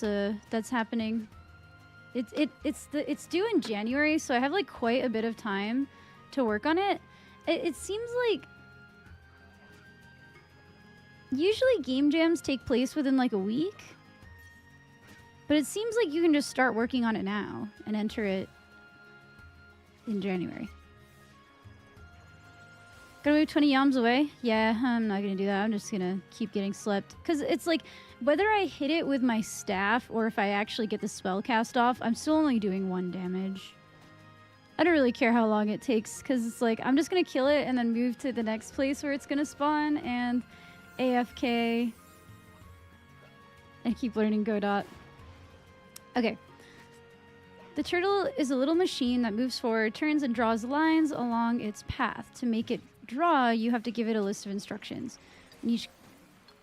happening. It's due in January, so I have like quite a bit of time to work on it. It seems like usually game jams take place within like a week, but it seems like you can just start working on it now and enter it in January. Gonna move 20 yams away? Yeah, I'm not gonna do that. I'm just gonna keep getting slept. Because it's like, whether I hit it with my staff or if I actually get the spell cast off, I'm still only doing 1 damage. I don't really care how long it takes, because it's like, I'm just gonna kill it and then move to the next place where it's gonna spawn and AFK and keep learning Godot. Okay. The turtle is a little machine that moves forward, turns, and draws lines along its path. To make it draw, you have to give it a list of instructions.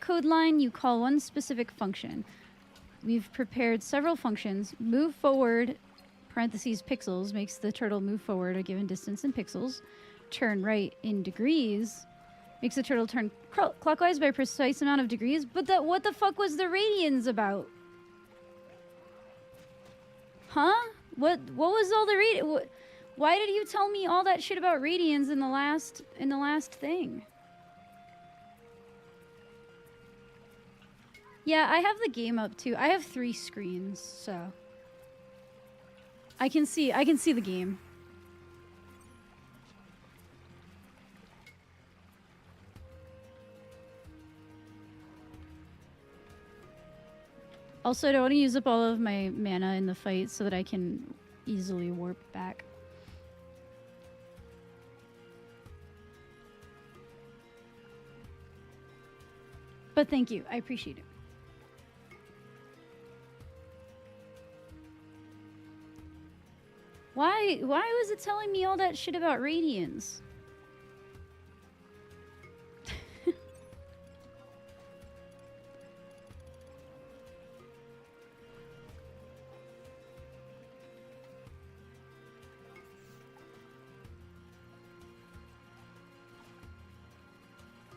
code line, you call one specific function. We've prepared several functions. Move forward, parentheses pixels, makes the turtle move forward a given distance in pixels. Turn right in degrees, makes the turtle turn clockwise by a precise amount of degrees. But what the fuck was the radians about? Huh? What was all the why did you tell me all that shit about radians in the last thing? Yeah, I have the game up too. I have 3 screens, so I can see the game. Also, I don't want to use up all of my mana in the fight so that I can easily warp back. But thank you. I appreciate it. Why was it telling me all that shit about radians?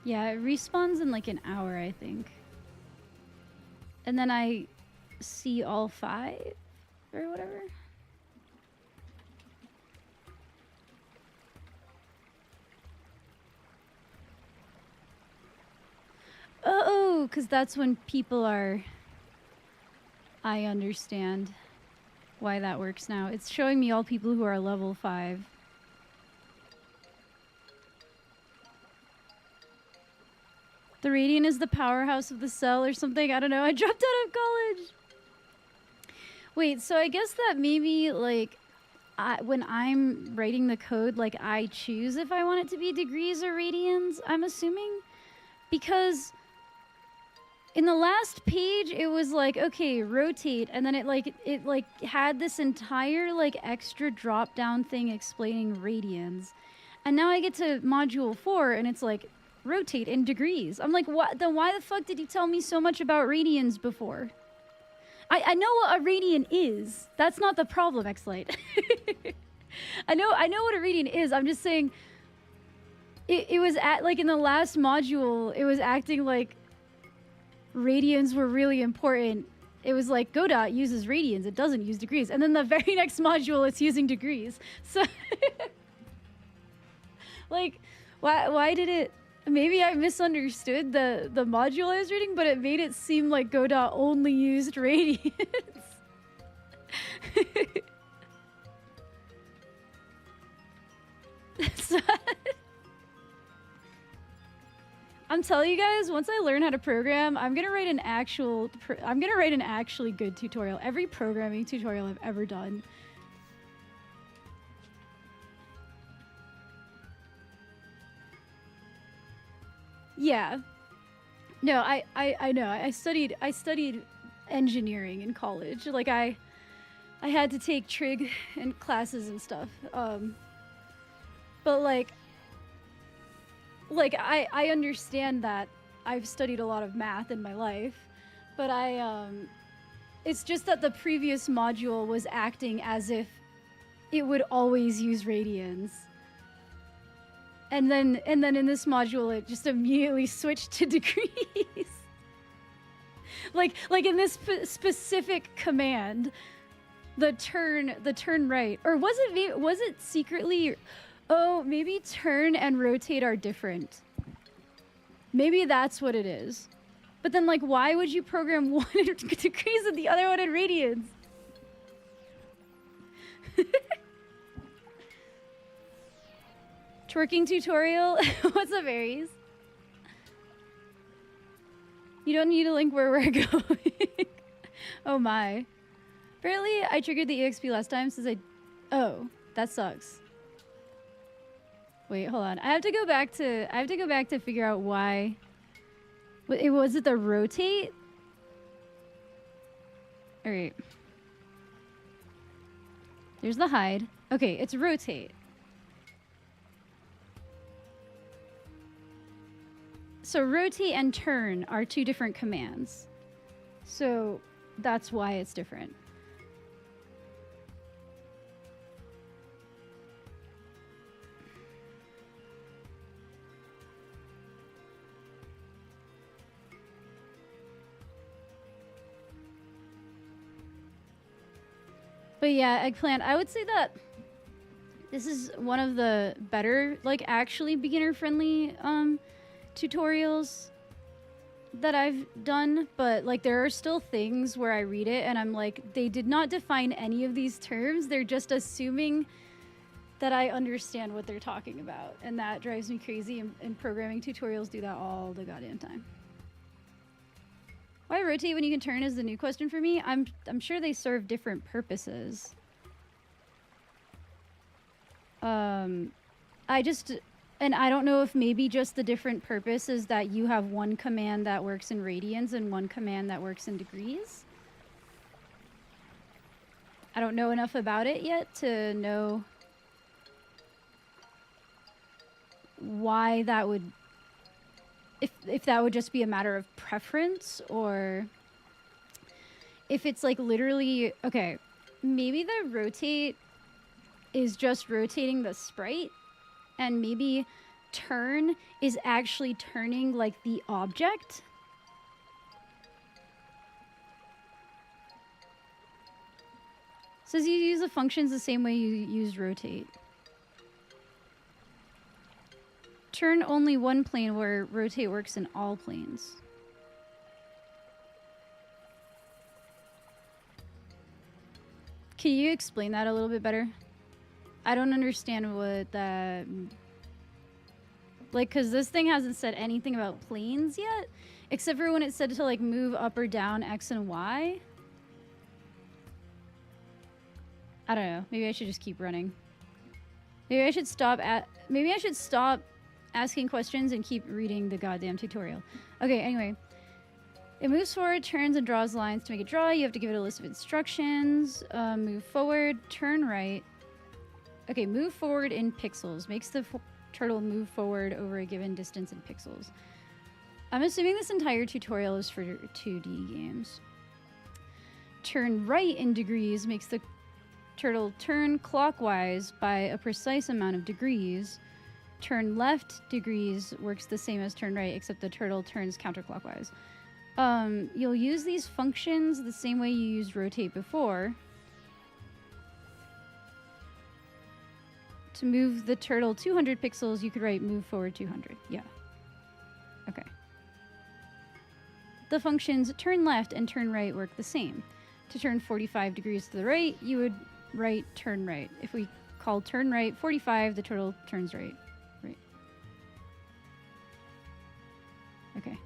Yeah, it respawns in like an hour, I think. And then I see all 5 or whatever. Oh, because that's when people are... I understand why that works now. It's showing me all people who are level 5. The Radiant is the powerhouse of the cell or something. I don't know. I dropped out of college. Wait, so I guess that maybe, like, when I'm writing the code, like, I choose if I want it to be degrees or radians, I'm assuming? Because in the last page, it was like, okay, rotate, and then it had this entire, like, extra drop-down thing explaining radians. And now I get to module 4, and it's like, rotate in degrees. I'm like, what? Then why the fuck did you tell me so much about radians before? I know what a radian is. That's not the problem, X-Lite. I know what a radian is. I'm just saying it was like in the last module, it was acting like radians were really important. It was like godot uses radians, it doesn't use degrees. And then the very next module it's using degrees. So like why did it? Maybe I misunderstood the module I was reading, but it made it seem like Godot only used radians. I'm telling you guys, once I learn how to program, I'm gonna write an actually good tutorial. Every programming tutorial I've ever done. Yeah. No, I know. I studied engineering in college. Like I had to take trig and classes and stuff. But like I understand that I've studied a lot of math in my life, but it's just that the previous module was acting as if it would always use radians. And then in this module, it just immediately switched to degrees. like in this specific command, the turn right, or was it secretly? Oh, maybe turn and rotate are different. Maybe that's what it is. But then, like, why would you program one in degrees and the other one in radians? Twerking tutorial? What's up, Aries? You don't need a link where we're going. Oh my. Apparently, I triggered the EXP last time since Oh, that sucks. Wait, hold on. I have to go back to figure out why. Was it the rotate? Alright. There's the hide. Okay, it's rotate. So rotate and turn are two different commands. So that's why it's different. But yeah, eggplant, I would say that this is one of the better, like, actually beginner-friendly tutorials that I've done. But, like, there are still things where I read it and I'm like, they did not define any of these terms. They're just assuming that I understand what they're talking about. And that drives me crazy, and programming tutorials do that all the goddamn time. Why rotate when you can turn is the new question for me. I'm sure they serve different purposes. I don't know if maybe just the different purpose is that you have one command that works in radians and one command that works in degrees. I don't know enough about it yet to know why that would, if that would just be a matter of preference, or if it's like literally, okay, maybe the rotate is just rotating the sprite, and maybe turn is actually turning like the object. Says you use the functions the same way you use rotate. Turn only one plane, where rotate works in all planes. Can you explain that a little bit better? I don't understand what that... Like, because this thing hasn't said anything about planes yet, except for when it said to, like, move up or down X and Y. I don't know. Maybe I should just keep running. Maybe I should stop asking questions and keep reading the goddamn tutorial. Okay, anyway. It moves forward, turns, and draws lines. To make it draw, you have to give it a list of instructions. Move forward, turn right. Okay, move forward in pixels. Makes the turtle move forward over a given distance in pixels. I'm assuming this entire tutorial is for 2D games. Turn right in degrees makes the turtle turn clockwise by a precise amount of degrees. Turn left degrees works the same as turn right, except the turtle turns counterclockwise. You'll use these functions the same way you used rotate before. To move the turtle 200 pixels, you could write move forward 200. Yeah. Okay. The functions turn left and turn right work the same. To turn 45 degrees to the right, you would write turn right. If we call turn right 45, the turtle turns right. Right. Okay.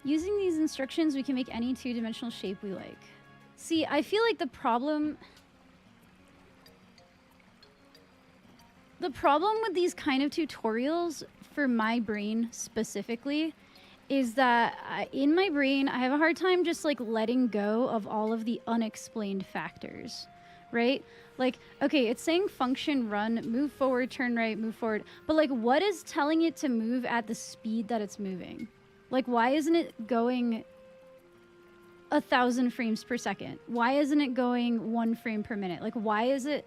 Using these instructions, we can make any two-dimensional shape we like. See, I feel like the problem with these kind of tutorials, for my brain specifically, is that in my brain, I have a hard time just like letting go of all of the unexplained factors, right? Like, okay, it's saying function run, move forward, turn right, move forward. But like, what is telling it to move at the speed that it's moving? Like, why isn't it going 1,000 frames per second? Why isn't it going 1 frame per minute? Like, why is it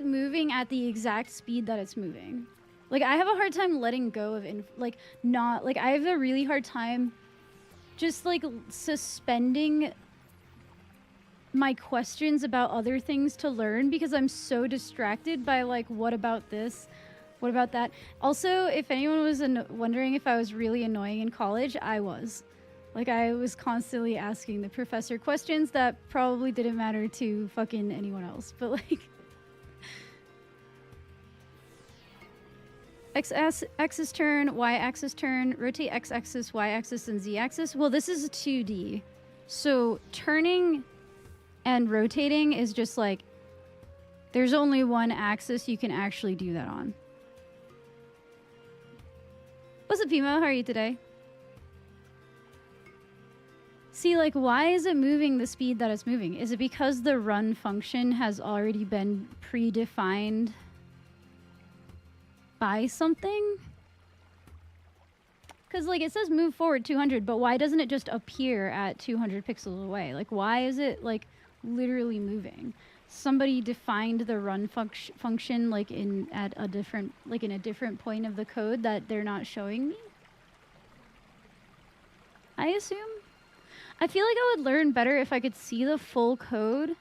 moving at the exact speed that it's moving? Like, I have a hard time letting go of, I have a really hard time just, like, suspending my questions about other things to learn, because I'm so distracted by, like, what about this? What about that? Also, if anyone was wondering if I was really annoying in college, I was. Like, I was constantly asking the professor questions that probably didn't matter to fucking anyone else, but, like... X-axis turn, Y-axis turn, rotate X-axis, Y-axis, and Z-axis. Well, this is a 2D. So turning and rotating is just like, there's only one axis you can actually do that on. What's up, Pimo? How are you today? See, like, why is it moving the speed that it's moving? Is it because the run function has already been predefined? buy something? Because, like, it says move forward 200, but why doesn't it just appear at 200 pixels away? Like, why is it, like, literally moving? Somebody defined the run function, like, in a different point of the code that they're not showing me? I assume? I feel like I would learn better if I could see the full code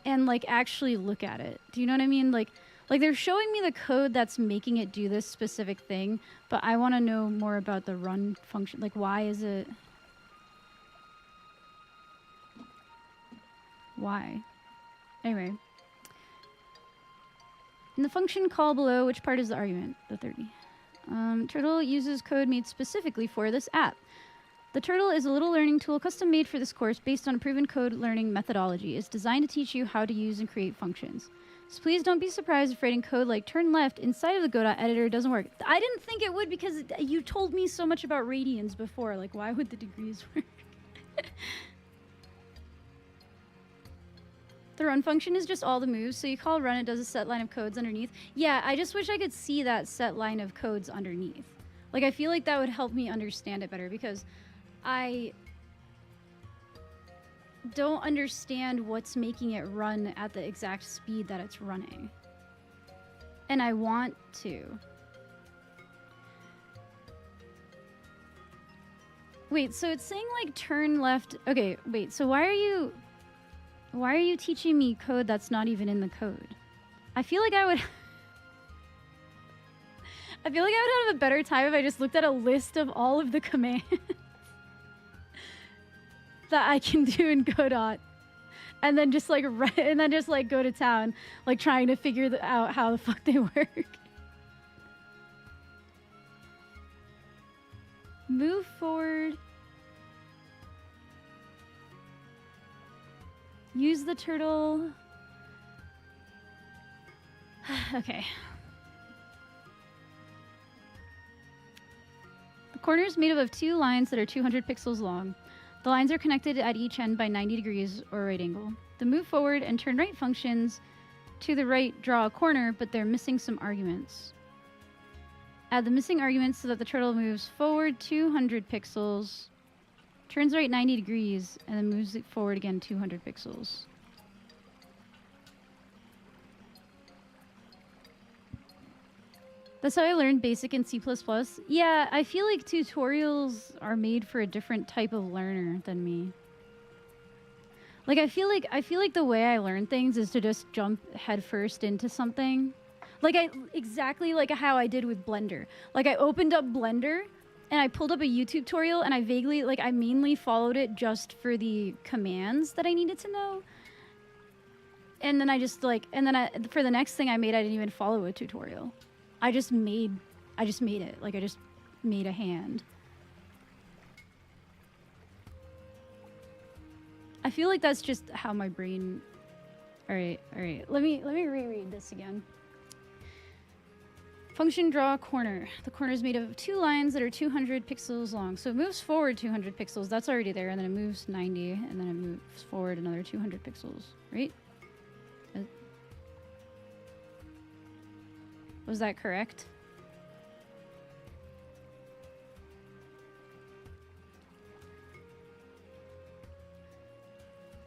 and, like, actually look at it. Do you know what I mean? Like they're showing me the code that's making it do this specific thing, but I want to know more about the run function. Like, why is it... Why? Anyway. In the function call below, which part is the argument? The 30. Turtle uses code made specifically for this app. The Turtle is a little learning tool custom made for this course based on a proven code learning methodology. It's designed to teach you how to use and create functions. So please don't be surprised if writing code like turn left inside of the godot editor doesn't work. I didn't think it would because you told me so much about radians before. Like, why would the degrees work? The run function is just all the moves. So you call run, it does a set line of codes underneath. Yeah, I just wish I could see that set line of codes underneath. Like, I feel like that would help me understand it better because I don't understand what's making it run at the exact speed that it's running. And I want to. Wait, so it's saying like turn left. Okay, wait, so why are you teaching me code that's not even in the code? I feel like I would have a better time if I just looked at a list of all of the commands that I can do in Godot, and then just like go to town, like trying to figure out how the fuck they work. Move forward. Use the turtle. Okay. The corner is made up of 2 lines that are 200 pixels long. The lines are connected at each end by 90 degrees or a right angle. The move forward and turn right functions to the right draw a corner, but they're missing some arguments. Add the missing arguments so that the turtle moves forward 200 pixels, turns right 90 degrees, and then moves it forward again 200 pixels. That's how I learned basic in C++. Yeah, I feel like tutorials are made for a different type of learner than me. Like, I feel like the way I learn things is to just jump headfirst into something. Like, exactly like how I did with Blender. Like, I opened up Blender and I pulled up a YouTube tutorial and I mainly followed it just for the commands that I needed to know. And then for the next thing I made, I didn't even follow a tutorial. I just made it. Like, I just made a hand. I feel like that's just how my brain... Alright. Let me reread this again. Function draw corner. The corner is made of 2 lines that are 200 pixels long. So it moves forward 200 pixels. That's already there. And then it moves 90. And then it moves forward another 200 pixels. Right? Was that correct?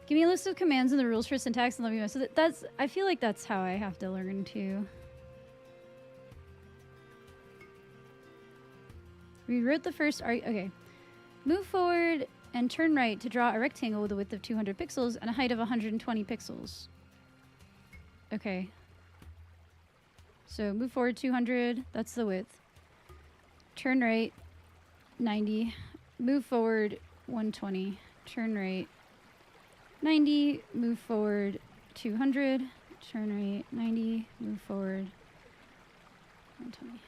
Give me a list of commands and the rules for syntax and let me know. So I feel like that's how I have to learn too. We wrote the first okay. Move forward and turn right to draw a rectangle with a width of 200 pixels and a height of 120 pixels. Okay. So move forward 200, that's the width. Turn right 90, move forward 120, turn right 90, move forward 200, turn right 90, move forward 120.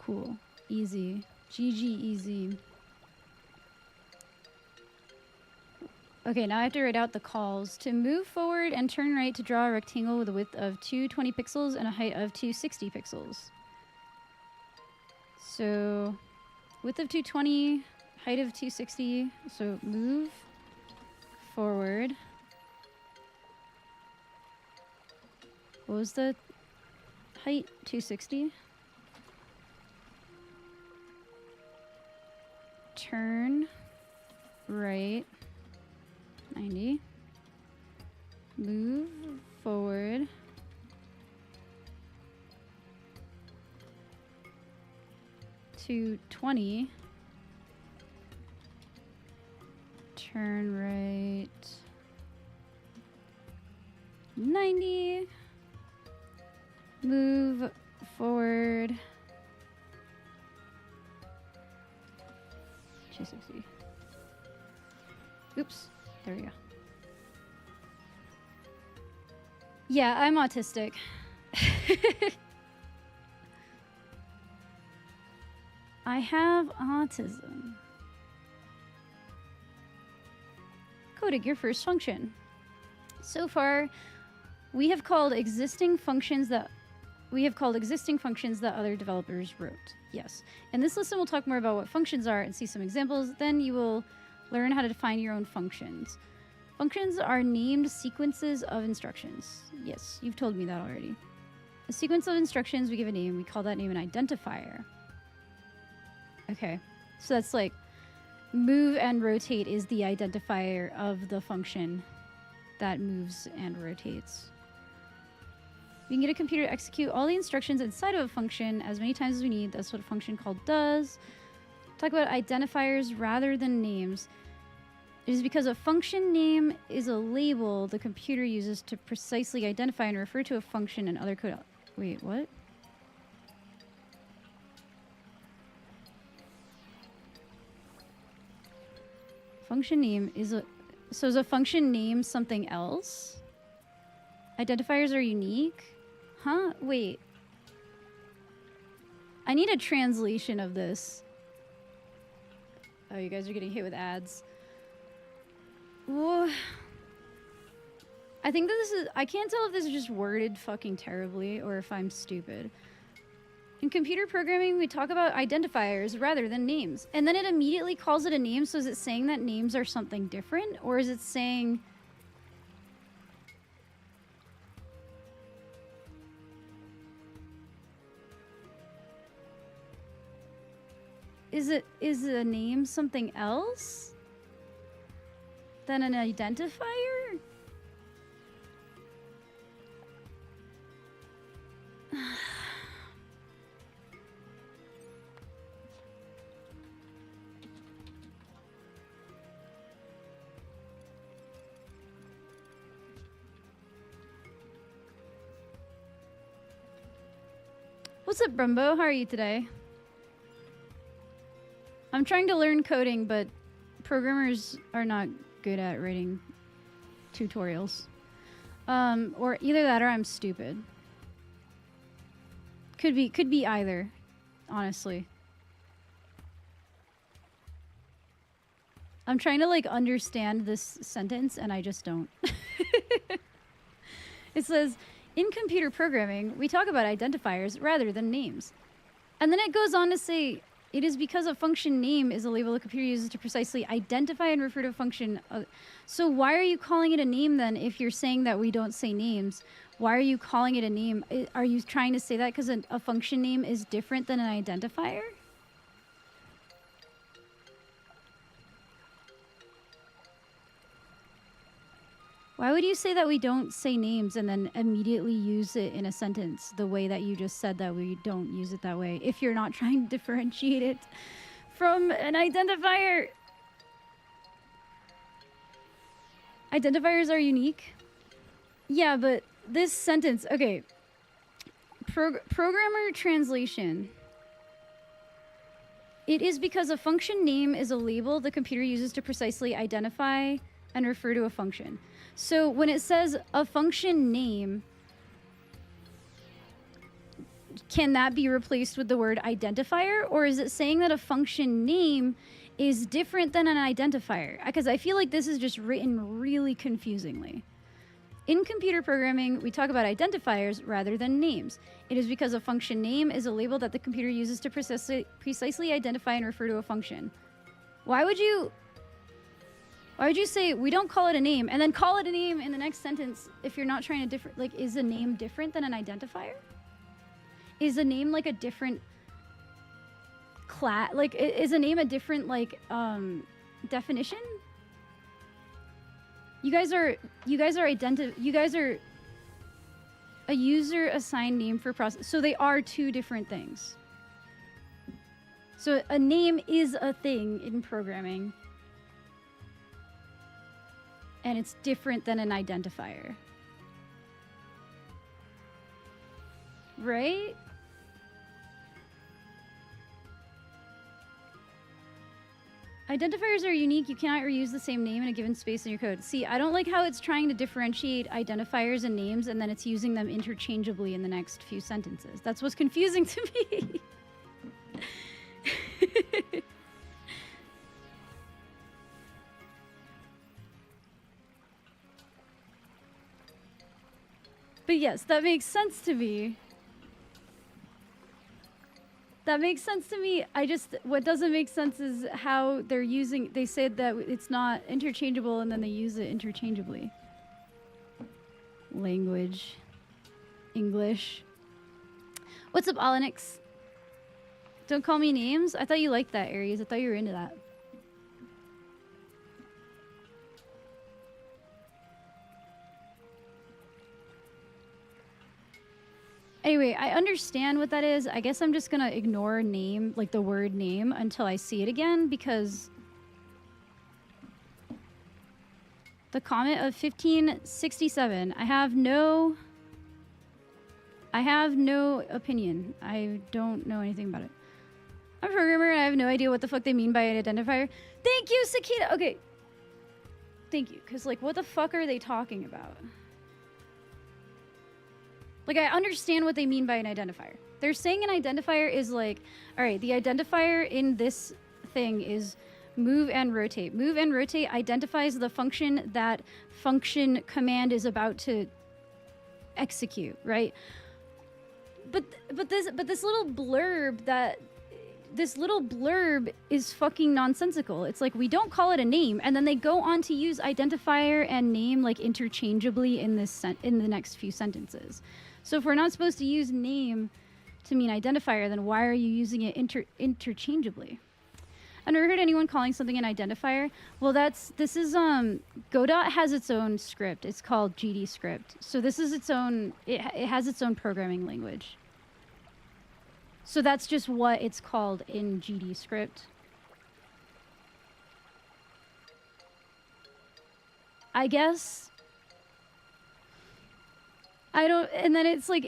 Cool. Easy. GG easy. Okay, now I have to write out the calls. To move forward and turn right to draw a rectangle with a width of 220 pixels and a height of 260 pixels. So, width of 220, height of 260. So move forward. What was the height? 260. Turn right 90. Move forward 220. Turn right 90. Move forward 260. Oops, there we go. Yeah, I'm autistic. I have autism. Coding your first function. So far, we have called existing functions that other developers wrote. Yes. In this lesson, we'll talk more about what functions are and see some examples. Then you will learn how to define your own functions. Functions are named sequences of instructions. Yes, you've told me that already. A sequence of instructions, we give a name. We call that name an identifier. Okay. So that's like move and rotate is the identifier of the function that moves and rotates. We can get a computer to execute all the instructions inside of a function as many times as we need. That's what a function called does. Talk about identifiers rather than names. It is because a function name is a label the computer uses to precisely identify and refer to a function and other code. Wait, what? Function name is a... So is a function name something else? Identifiers are unique? Huh? Wait. I need a translation of this. Oh, you guys are getting hit with ads. Whoa. I think that this is... I can't tell if this is just worded fucking terribly or if I'm stupid. In computer programming, we talk about identifiers rather than names. And then it immediately calls it a name, so is it saying that names are something different? Or is it saying... Is a name something else than an identifier? What's up, Brumbo? How are you today? I'm trying to learn coding, but programmers are not good at writing tutorials. Or either that or I'm stupid. Could be either, honestly. I'm trying to like understand this sentence and I just don't. It says, in computer programming, we talk about identifiers rather than names. And then it goes on to say, it is because a function name is a label the computer uses to precisely identify and refer to a function. So why are you calling it a name then if you're saying that we don't say names? Why are you calling it a name? Are you trying to say that because a function name is different than an identifier? Why would you say that we don't say names and then immediately use it in a sentence the way that you just said that we don't use it that way if you're not trying to differentiate it from an identifier? Identifiers are unique. Yeah, but this sentence, okay. Programmer translation. It is because a function name is a label the computer uses to precisely identify and refer to a function. So when it says a function name, can that be replaced with the word identifier? Or is it saying that a function name is different than an identifier? Because I feel like this is just written really confusingly. In computer programming, we talk about identifiers rather than names. It is because a function name is a label that the computer uses to precisely identify and refer to a function. Why would you say we don't call it a name and then call it a name in the next sentence if you're not trying to different, like, is a name different than an identifier? Is a name like a different class? Like, is a name a different, like, definition? You guys are a user assigned name for process. So they are two different things. So a name is a thing in programming. And it's different than an identifier. Right? Identifiers are unique. You cannot reuse the same name in a given space in your code. See, I don't like how it's trying to differentiate identifiers and names and then it's using them interchangeably in the next few sentences. That's what's confusing to me. But yes, that makes sense to me. That makes sense to me. What doesn't make sense is how they said that it's not interchangeable and then they use it interchangeably. Language. English. What's up, Olenix? Don't call me names? I thought you liked that, Aries. I thought you were into that. Anyway, I understand what that is. I guess I'm just gonna ignore name, like the word name, until I see it again, because the comment of 1567. I have no opinion. I don't know anything about it. I'm a programmer and I have no idea what the fuck they mean by an identifier. Thank you, Sakita. Okay. Thank you. Because, like, what the fuck are they talking about? Like, I understand what they mean by an identifier. They're saying an identifier is like, all right, the identifier in this thing is move and rotate. Move and rotate identifies the function that function command is about to execute, right? But this little blurb is fucking nonsensical. It's like, we don't call it a name, and then they go on to use identifier and name like interchangeably in the next few sentences. So if we're not supposed to use name to mean identifier, then why are you using it interchangeably? I've never heard anyone calling something an identifier. Well, Godot has its own script. It's called GD script. So this is its own, it has its own programming language. So that's just what it's called in GD script. I guess. I don't, and then it's like,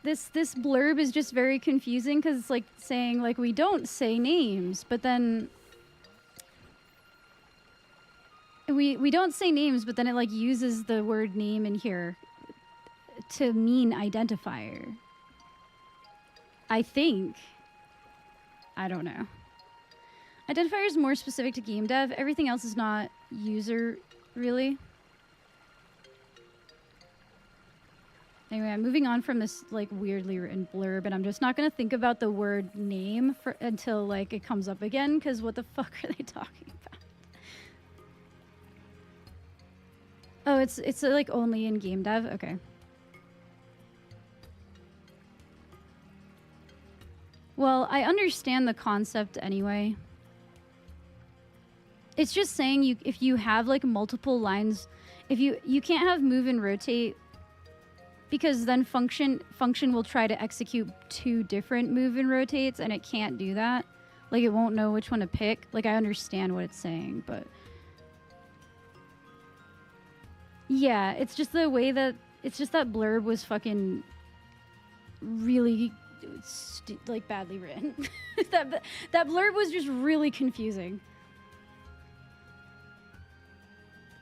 this blurb is just very confusing because it's like saying, like, we don't say names, but then we don't say names, but then it like uses the word name in here to mean identifier. I think. I don't know. Identifier is more specific to game dev. Everything else is not user, really. Anyway, I'm moving on from this like weirdly written blurb, and I'm just not gonna think about the word name until like it comes up again, because what the fuck are they talking about? Oh, it's like only in game dev? Okay. Well, I understand the concept anyway. It's just saying if you have like multiple lines, if you can't have move and rotate, because then function will try to execute two different move and rotates, and it can't do that. Like, it won't know which one to pick. Like, I understand what it's saying, but yeah, it's just the way that that blurb was fucking really like badly written. that blurb was just really confusing.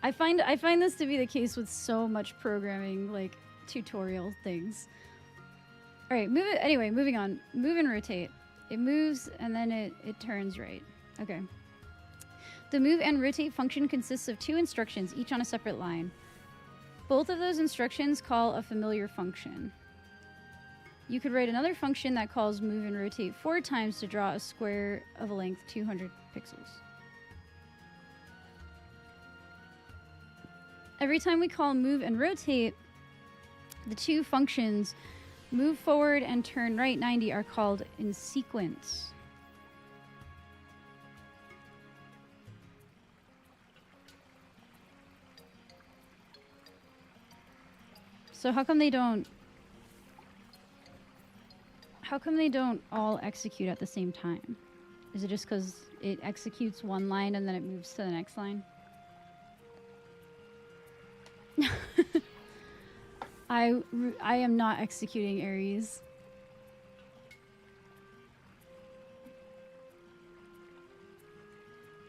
I find this to be the case with so much programming, like tutorial things. All right, moving on. Move and rotate. It moves and then it turns right. Okay. The move and rotate function consists of two instructions, each on a separate line. Both of those instructions call a familiar function. You could write another function that calls move and rotate 4 times to draw a square of a length 200 pixels. Every time we call move and rotate, the two functions move forward and turn right 90 are called in sequence. So how come they don't all execute at the same time? Is it just because it executes one line and then it moves to the next line? I am not executing Aries.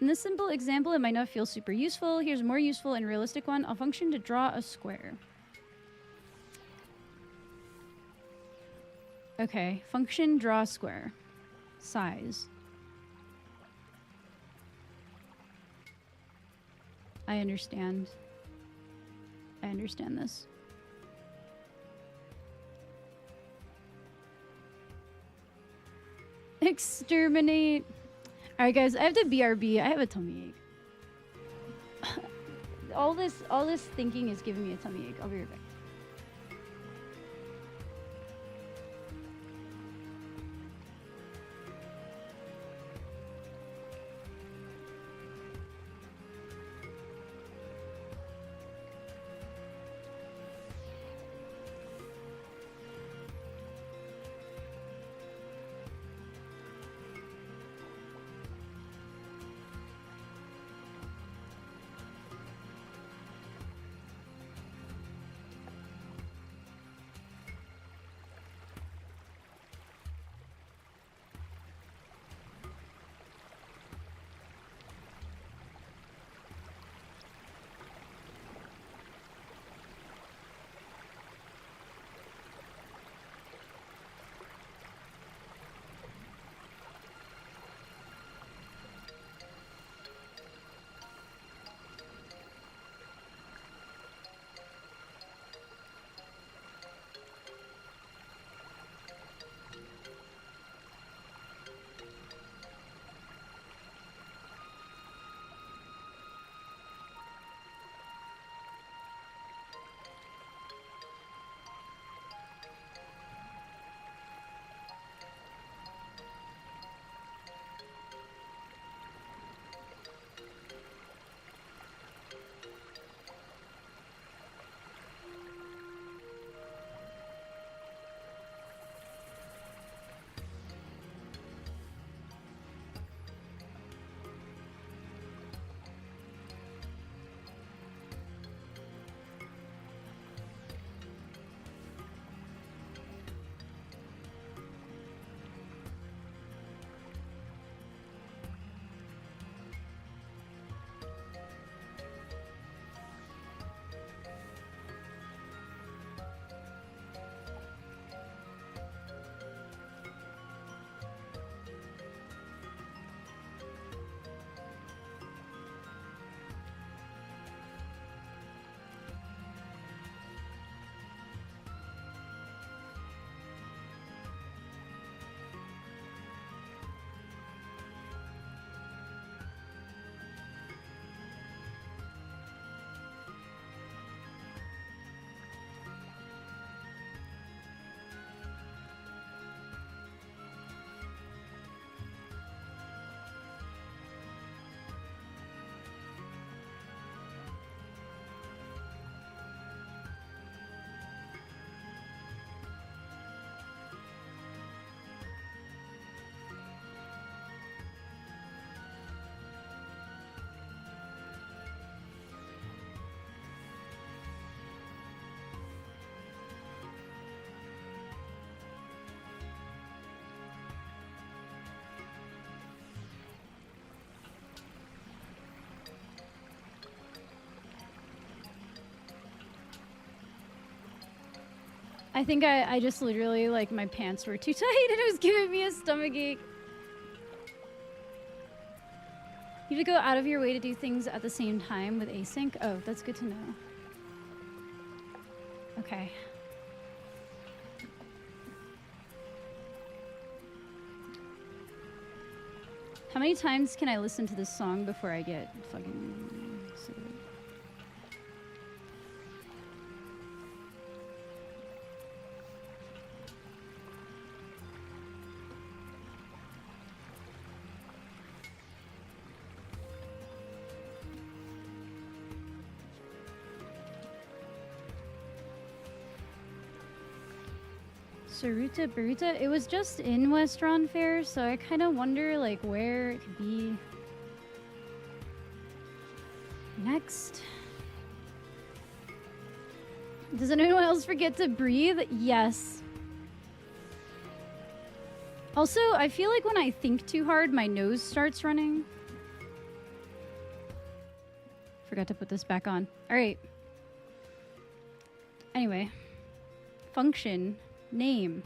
In this simple example, it might not feel super useful. Here's a more useful and realistic one. A function to draw a square. Okay, function draw square. Size. I understand. I understand this. Exterminate. Alright guys, I have to BRB. I have a tummy ache. all this thinking is giving me a tummy ache. I'll be right back. I think I just literally, like, my pants were too tight and it was giving me a stomach ache. You have to go out of your way to do things at the same time with async? Oh, that's good to know. Okay. How many times can I listen to this song before I get fucking sick of it? Saruta Baruta? It was just in Westron Fair, so I kind of wonder like where it could be. Next. Does anyone else forget to breathe? Yes. Also, I feel like when I think too hard, my nose starts running. Forgot to put this back on. All right. Anyway. Function. Name.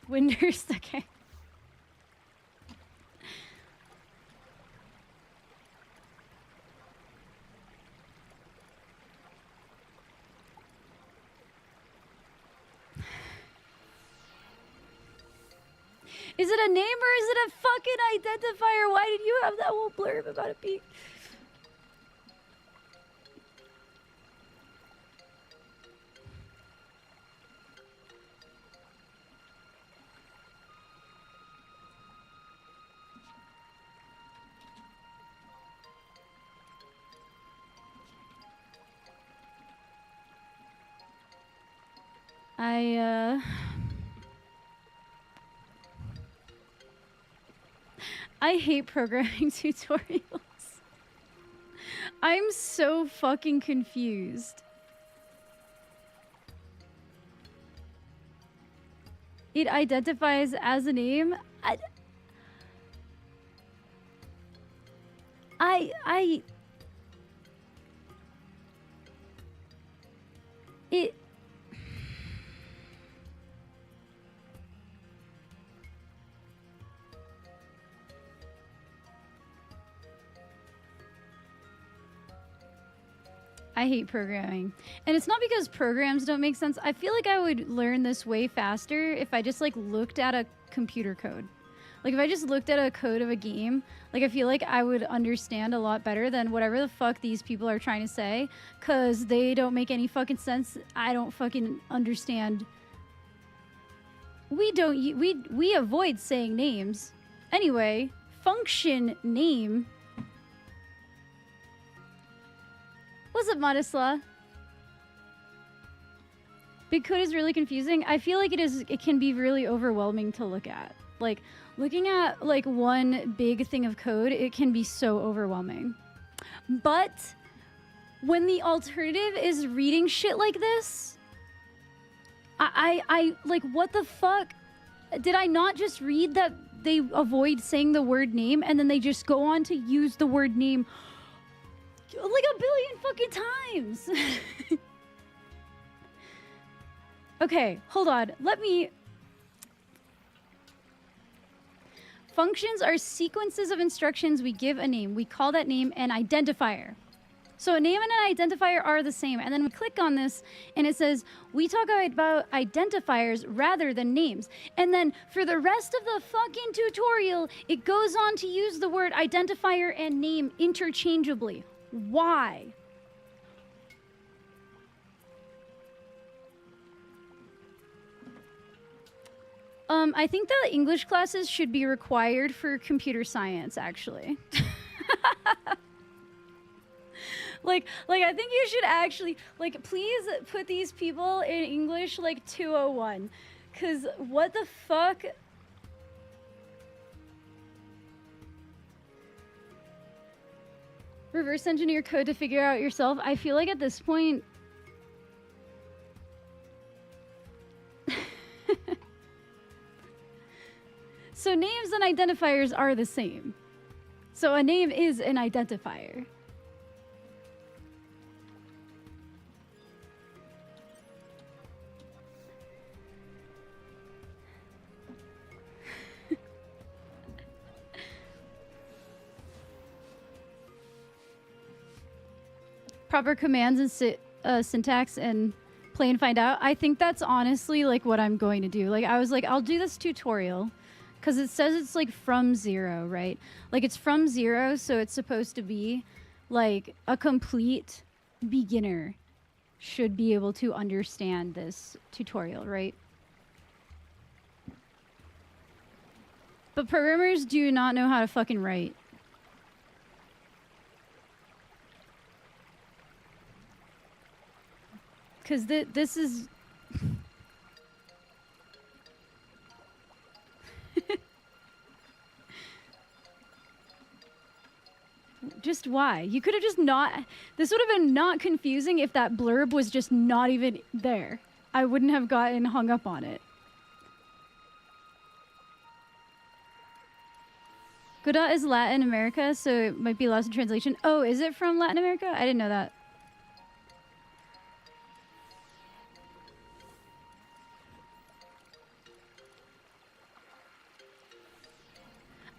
Winders, okay. Is it a name or is it a fucking identifier? Why did you have that whole blurb about it being... I hate programming tutorials. I'm so fucking confused. It identifies as a name? It... I hate programming. And it's not because programs don't make sense. I feel like I would learn this way faster if I just like looked at a computer code. Like if I just looked at a code of a game, like I feel like I would understand a lot better than whatever the fuck these people are trying to say, cause they don't make any fucking sense. I don't fucking understand. We avoid saying names. Anyway, function name. What's up, Modesla? Big code is really confusing. I feel like it can be really overwhelming to look at. Like, looking at, like, one big thing of code, it can be so overwhelming. But when the alternative is reading shit like this, I like, what the fuck? Did I not just read that they avoid saying the word name and then they just go on to use the word name like a billion fucking times? Okay, hold on. Let me... Functions are sequences of instructions we give a name. We call that name an identifier. So a name and an identifier are the same. And then we click on this and it says, we talk about identifiers rather than names. And then for the rest of the fucking tutorial, it goes on to use the word identifier and name interchangeably. Why? I think that English classes should be required for computer science, actually. Like, I think you should actually, like, please put these people in English, like, 201. Because what the fuck? Reverse engineer code to figure out yourself. I feel like at this point... So names and identifiers are the same. So a name is an identifier. Proper commands and syntax and play and find out. I think that's honestly like what I'm going to do. Like I was like, I'll do this tutorial because it says it's like from 0, right? Like it's from 0, so it's supposed to be like a complete beginner should be able to understand this tutorial, right? But programmers do not know how to fucking write. Because this is... Just why? You could have just not... This would have been not confusing if that blurb was just not even there. I wouldn't have gotten hung up on it. Godot is Latin America, so it might be lost in translation. Oh, is it from Latin America? I didn't know that.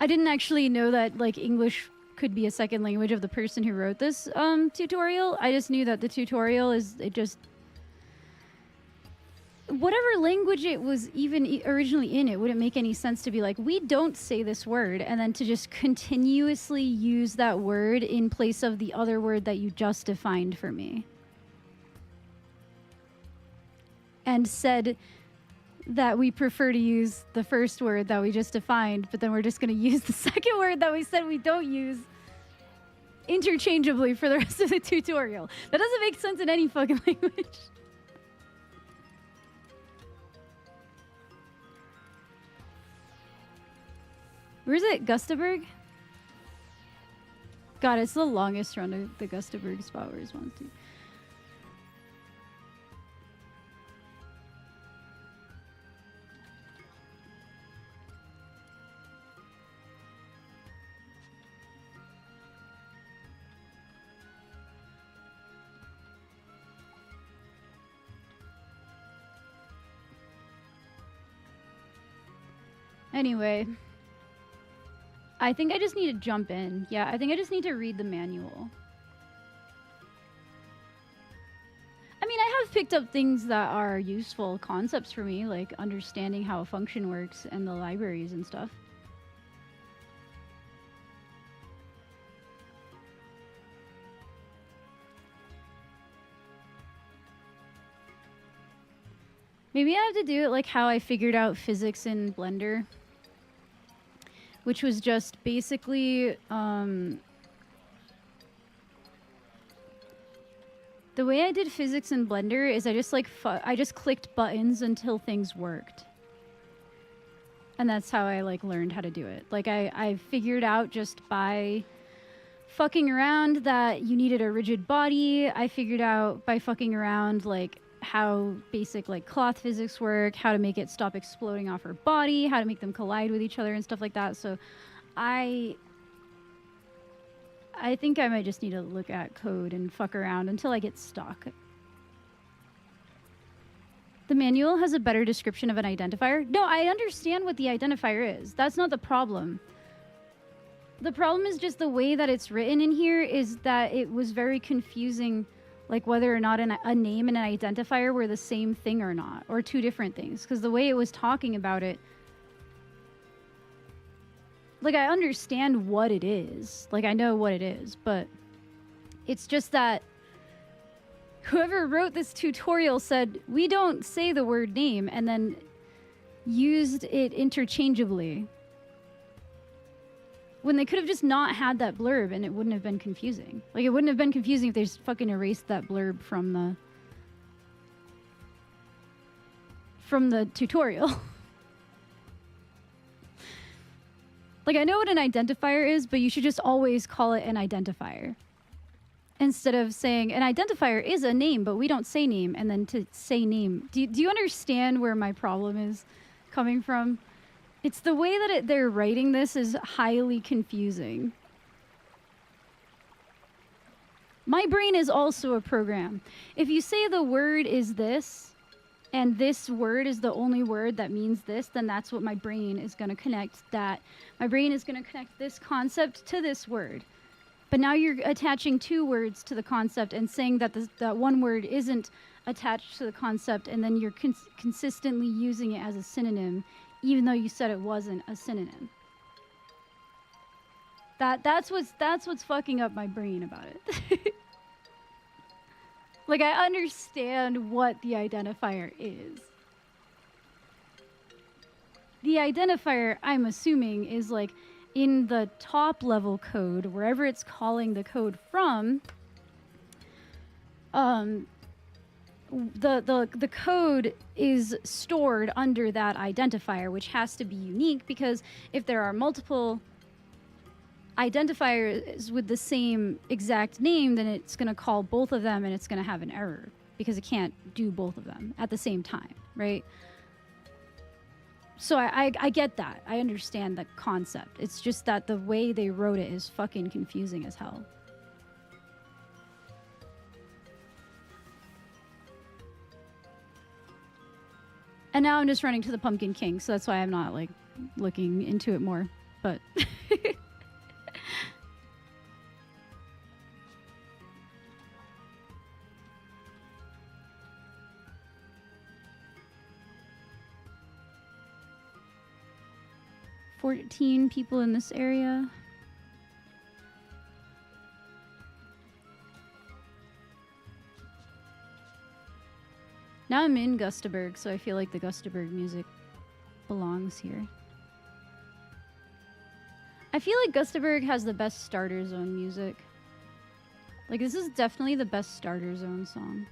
I didn't actually know that, like, English could be a second language of the person who wrote this tutorial. I just knew that the tutorial is, it just... Whatever language it was even originally in, it wouldn't make any sense to be like, we don't say this word, and then to just continuously use that word in place of the other word that you just defined for me. And said that we prefer to use the first word that we just defined, but then we're just going to use the second word that we said we don't use interchangeably for the rest of the tutorial. That doesn't make sense in any fucking language. Where's it? Gustaberg? God, it's the longest run of the Gustaberg spot where it's 1, 2. Anyway, I think I just need to jump in. Yeah, I think I just need to read the manual. I mean, I have picked up things that are useful concepts for me, like understanding how a function works and the libraries and stuff. Maybe I have to do it like how I figured out physics in Blender, which was just basically the way I did physics in Blender is I just like I just clicked buttons until things worked, and that's how I like learned how to do it. Like I figured out just by fucking around that you needed a rigid body. I figured out by fucking around like how basic like cloth physics work, how to make it stop exploding off her body, how to make them collide with each other and stuff like that. So I think I might just need to look at code and fuck around until I get stuck. The manual has a better description of an identifier. No, I understand what the identifier is. That's not the problem. The problem is just the way that it's written in here is that it was very confusing, like whether or not a name and an identifier were the same thing or not, or two different things. Because the way it was talking about it, like I understand what it is. Like I know what it is, but it's just that whoever wrote this tutorial said, we don't say the word name, and then used it interchangeably. When they could have just not had that blurb and it wouldn't have been confusing. Like, it wouldn't have been confusing if they just fucking erased that blurb from the tutorial. Like, I know what an identifier is, but you should just always call it an identifier. Instead of saying, an identifier is a name, but we don't say name, and then to say name. Do you understand where my problem is coming from? It's the way that they're writing this is highly confusing. My brain is also a program. If you say the word is this, and this word is the only word that means this, then that's what my brain is going to connect that. My brain is going to connect this concept to this word. But now you're attaching two words to the concept and saying that that one word isn't attached to the concept, and then you're consistently using it as a synonym, even though you said it wasn't a synonym. That's what's fucking up my brain about it. Like, I understand what the identifier is. The identifier, I'm assuming, is like in the top level code, wherever it's calling the code from, the code is stored under that identifier, which has to be unique, because if there are multiple identifiers with the same exact name, then it's going to call both of them and it's going to have an error because it can't do both of them at the same time, right? So I get that. I understand the concept. It's just that the way they wrote it is fucking confusing as hell. And now I'm just running to the Pumpkin King, so that's why I'm not, like, looking into it more. But... 14 people in this area. Now I'm in Gustaberg, so I feel like the Gustaberg music belongs here. I feel like Gustaberg has the best starter zone music. Like, this is definitely the best starter zone song.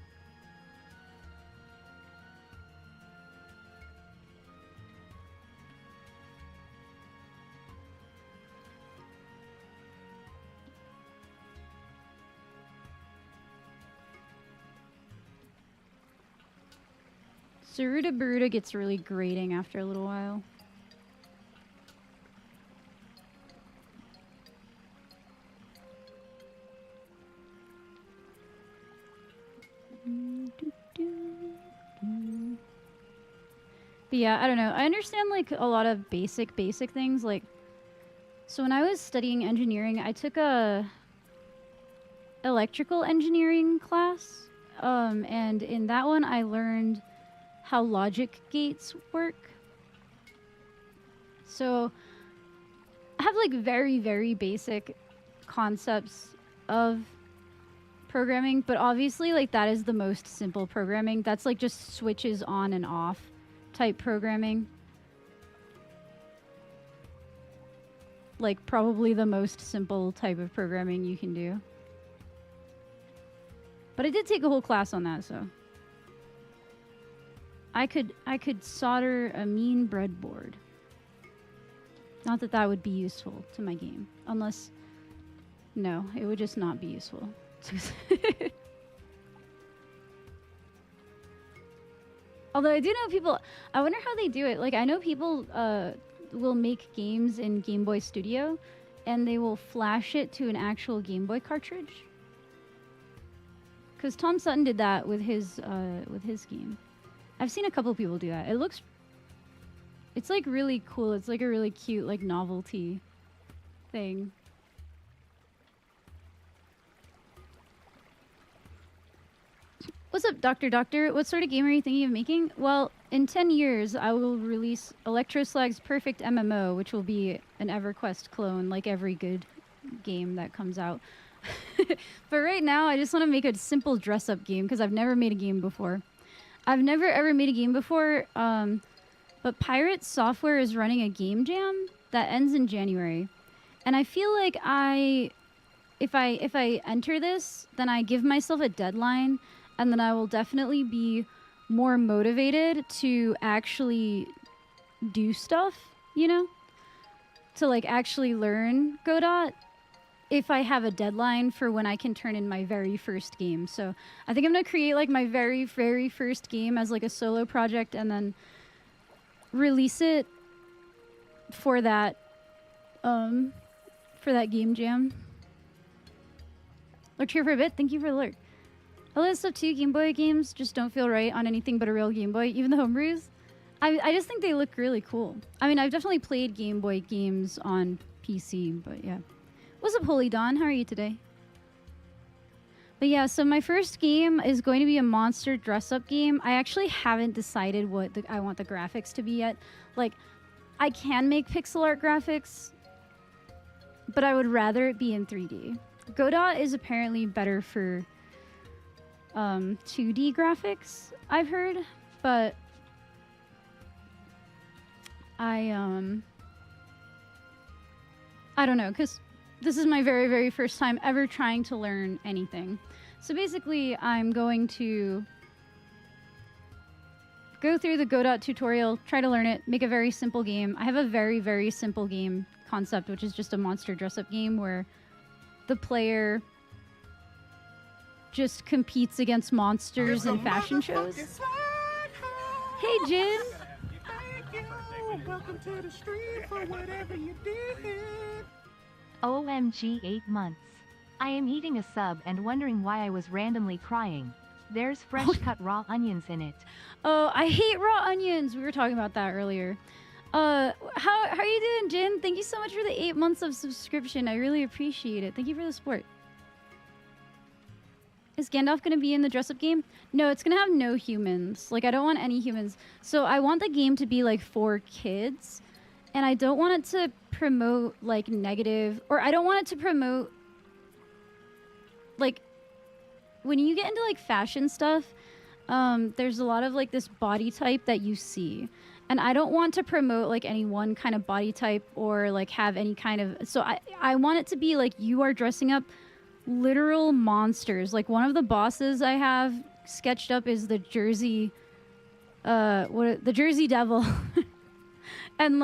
Saruta Baruta gets really grating after a little while. But yeah, I don't know. I understand, like, a lot of basic things. Like, so when I was studying engineering, I took a electrical engineering class. And in that one, I learned how logic gates work. So I have, like, very basic concepts of programming, but obviously, like, that is the most simple programming. That's, like, just switches on and off type programming. Like, probably the most simple type of programming you can do. But I did take a whole class on that, so I could solder a mean breadboard. Not that that would be useful to my game. Unless... No, it would just not be useful. Although I do know people... I wonder how they do it. Like, I know people will make games in Game Boy Studio, and they will flash it to an actual Game Boy cartridge. Because Tom Sutton did that with his game. I've seen a couple people do that. It looks... It's, like, really cool. It's, like, a really cute, like, novelty thing. What's up, Dr. Doctor? What sort of game are you thinking of making? Well, in 10 years, I will release Electroslag's Perfect MMO, which will be an EverQuest clone, like every good game that comes out. But right now, I just want to make a simple dress-up game, because I've never made a game before. I've never ever made a game before, but Pirate Software is running a game jam that ends in January. And I feel like if I enter this, then I give myself a deadline, and then I will definitely be more motivated to actually do stuff, you know? To, like, actually learn Godot if I have a deadline for when I can turn in my very first game. So I think I'm going to create, like, my very first game as, like, a solo project, and then release it for that game jam. Lurk here for a bit. Thank you for the lurk. A lot of stuff too. Game Boy games just don't feel right on anything but a real Game Boy, even the homebrews. I just think they look really cool. I mean, I've definitely played Game Boy games on PC, but yeah. What's up, Holy Dawn? How are you today? But yeah, so my first game is going to be a monster dress-up game. I actually haven't decided what I want the graphics to be yet. Like, I can make pixel art graphics, but I would rather it be in 3D. Godot is apparently better for 2D graphics, I've heard, but I don't know, because this is my very, very first time ever trying to learn anything. So basically, I'm going to go through the Godot tutorial, try to learn it, make a very simple game. I have a very, very simple game concept, which is just a monster dress-up game where the player just competes against monsters in fashion shows. Hey, Jin!
Welcome to the stream for whatever you did.
OMG 8 months. I am eating a sub and wondering why I was randomly crying. There's fresh cut raw onions in it.
Oh, I hate raw onions. We were talking about that earlier. How are you doing, Jin? Thank you so much for the 8 months of subscription. I really appreciate it. Thank you for the support. Is Gandalf going to be in the dress-up game? No, it's going to have no humans. Like, I don't want any humans. So I want the game to be, like, for kids. And I don't want it to promote, like, negative... Or I don't want it to promote... Like, when you get into, like, fashion stuff, there's a lot of, like, this body type that you see. And I don't want to promote, like, any one kind of body type or, like, have any kind of... So I want it to be, like, you are dressing up literal monsters. Like, one of the bosses I have sketched up is the Jersey... the Jersey Devil. and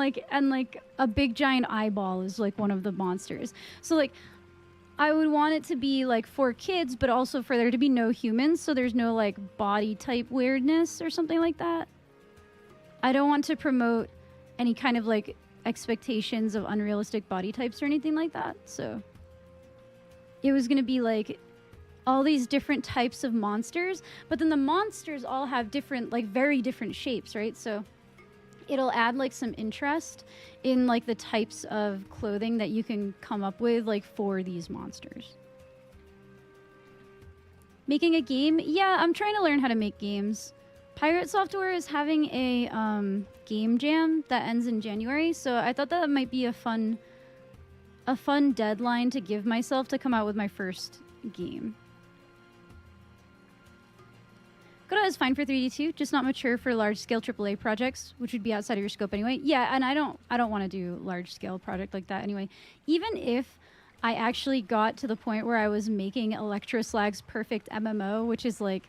a big giant eyeball is, like, one of the monsters. So, like... I would want it to be, like, for kids, but also for there to be no humans, so there's no, like, body type weirdness or something like that. I don't want to promote any kind of, like, expectations of unrealistic body types or anything like that, so... It was gonna be, like, all these different types of monsters, but then the monsters all have different, like, very different shapes, right? So... It'll add, like, some interest in, like, the types of clothing that you can come up with, like, for these monsters. Making a game? Yeah, I'm trying to learn how to make games. Pirate Software is having a game jam that ends in January, so I thought that might be a fun deadline to give myself to come out with my first game. Godot is fine for 3D2, just not mature for large-scale AAA projects, which would be outside of your scope anyway. Yeah, and I don't want to do large-scale project like that anyway. Even if I actually got to the point where I was making Electroslag's perfect MMO, which is like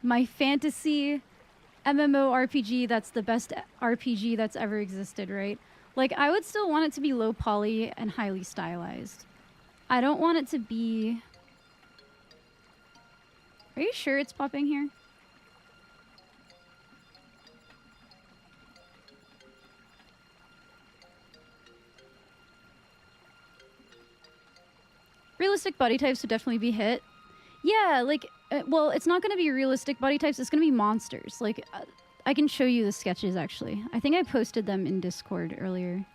my fantasy MMO RPG that's the best RPG that's ever existed, right? Like, I would still want it to be low poly and highly stylized. I don't want it to be... Are you sure it's popping here? Realistic body types would definitely be hit. Yeah, like, well, it's not going to be realistic body types. It's going to be monsters. Like, I can show you the sketches, actually. I think I posted them in Discord earlier.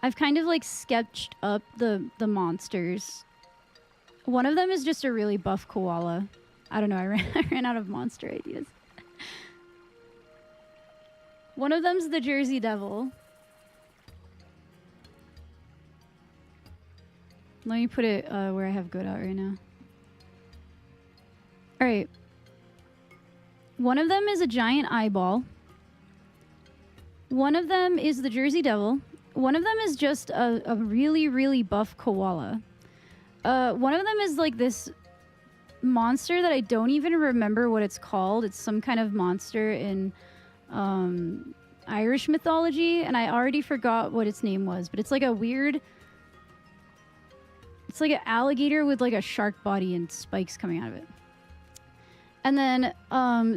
I've kind of, like, sketched up the monsters. One of them is just a really buff koala. I don't know, I ran out of monster ideas. One of them's the Jersey Devil. Let me put it where I have Godot right now. Alright. One of them is a giant eyeball. One of them is the Jersey Devil. One of them is just a really, really buff koala. One of them is like this monster that I don't even remember what it's called. It's some kind of monster in Irish mythology, and I already forgot what its name was, but it's like a weird... It's like an alligator with like a shark body and spikes coming out of it. And then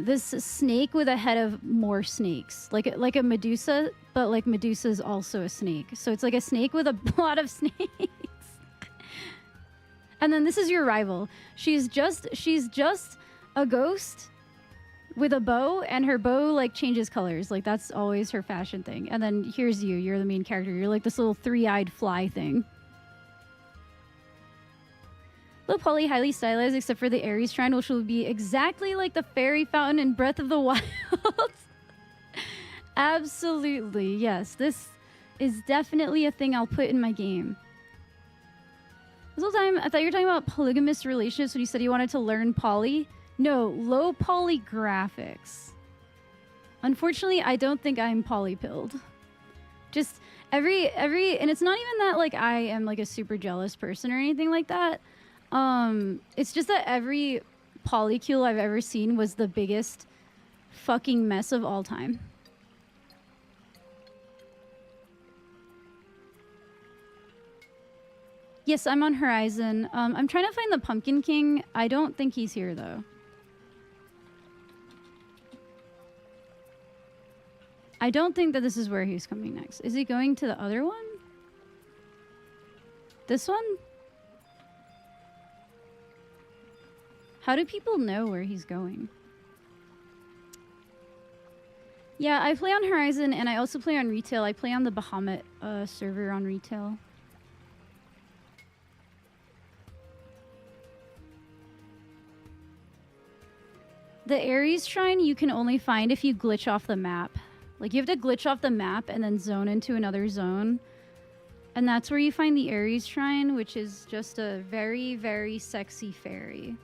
this snake with a head of more snakes. Like a Medusa, but like Medusa's also a snake. So it's like a snake with a lot of snakes. And then this is your rival. She's just a ghost with a bow, and her bow like changes colors. Like that's always her fashion thing. And then here's you. You're the main character. You're like this little three-eyed fly thing. Low poly, highly stylized, except for the Ares shrine, which will be exactly like the fairy fountain in Breath of the Wild. Absolutely, yes. This is definitely a thing I'll put in my game. This whole time, I thought you were talking about polygamous relationships when you said you wanted to learn poly. No, low poly graphics. Unfortunately, I don't think I'm polypilled. Just every, and it's not even that like I am like a super jealous person or anything like that. It's just that every polycule I've ever seen was the biggest fucking mess of all time. Yes, I'm on Horizon. I'm trying to find the Pumpkin King. I don't think he's here, though. I don't think that this is where he's coming next. Is he going to the other one? This one? How do people know where he's going? Yeah, I play on Horizon, and I also play on retail. I play on the Bahamut server on retail. The Ares Shrine you can only find if you glitch off the map. Like, you have to glitch off the map and then zone into another zone. And that's where you find the Ares Shrine, which is just a very, very sexy fairy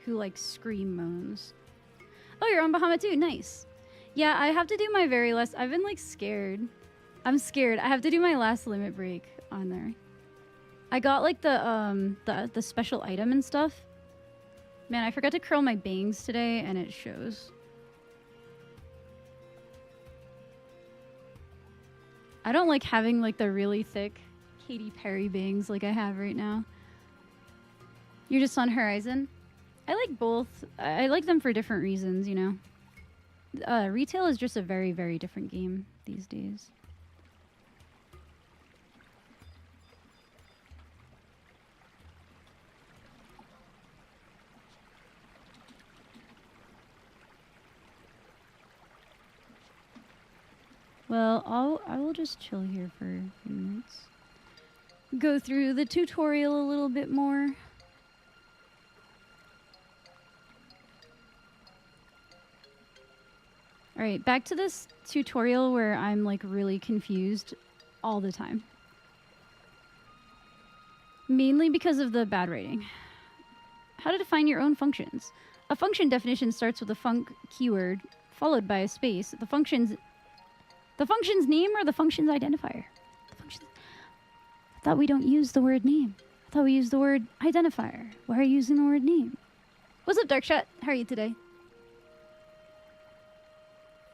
who, like, scream moans. Oh, you're on Bahamut too. Nice. Yeah, I have to do my very last... I've been, like, scared. I'm scared. I have to do my last limit break on there. I got, like, the special item and stuff. Man, I forgot to curl my bangs today, and it shows. I don't like having, like, the really thick Katy Perry bangs like I have right now. You're just on Horizon? I like both. I like them for different reasons, you know? Retail is just a very, very different game these days. Well, I will just chill here for a few minutes. Go through the tutorial a little bit more. Alright, back to this tutorial where I'm like really confused all the time. Mainly because of the bad rating. How to define your own functions. A function definition starts with a func keyword, followed by a space. The function's name or the function's identifier? I thought we don't use the word name. I thought we use the word identifier. Why are you using the word name? What's up, Darkshot? How are you today?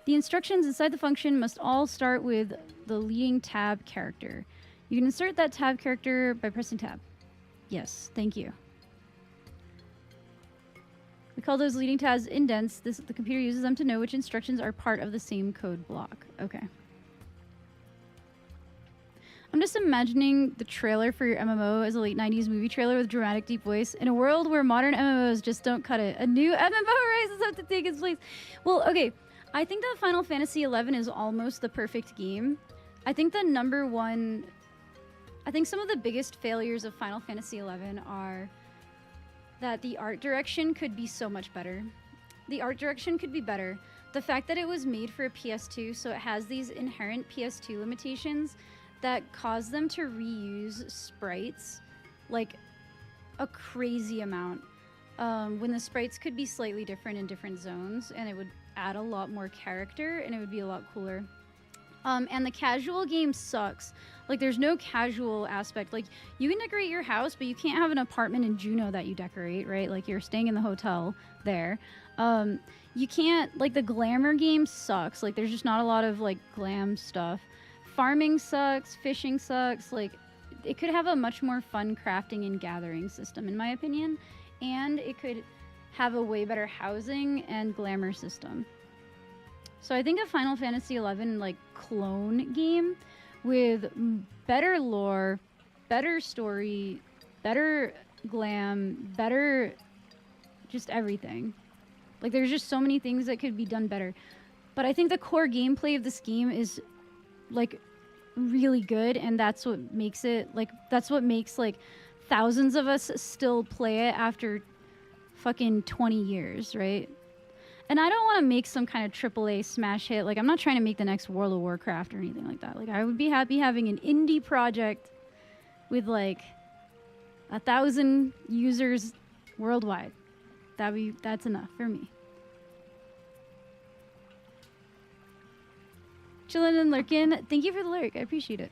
The instructions inside the function must all start with the leading tab character. You can insert that tab character by pressing tab. Yes, thank you. We call those leading tabs indents. The computer uses them to know which instructions are part of the same code block. Okay. I'm just imagining the trailer for your MMO as a late 90s movie trailer with dramatic deep voice. In a world where modern MMOs just don't cut it, a new MMO rises up to take its place. Well, okay. I think that Final Fantasy XI is almost the perfect game. I think the number one... I think some of the biggest failures of Final Fantasy XI are that the art direction could be so much better. The art direction could be better. The fact that it was made for a PS2, so it has these inherent PS2 limitations that cause them to reuse sprites like a crazy amount. When the sprites could be slightly different in different zones, and it would add a lot more character, and it would be a lot cooler. And the casual game sucks. Like, there's no casual aspect. Like, you can decorate your house, but you can't have an apartment in Juneau that you decorate, right? Like, you're staying in the hotel there. You can't, like, the glamour game sucks. Like, there's just not a lot of, like, glam stuff. Farming sucks. Fishing sucks. Like, it could have a much more fun crafting and gathering system, in my opinion. And it could have a way better housing and glamour system. So I think a Final Fantasy XI, like, clone game with better lore, better story, better glam, better just everything. Like, there's just so many things that could be done better. But I think the core gameplay of this game is, like, really good, and that's what makes it, like, that's what makes, like, thousands of us still play it after fucking 20 years, right? And I don't want to make some kind of AAA smash hit. Like, I'm not trying to make the next World of Warcraft or anything like that. Like, I would be happy having an indie project with, like, 1,000 users worldwide. That's enough for me. Chillin' and lurkin'. Thank you for the lurk. I appreciate it.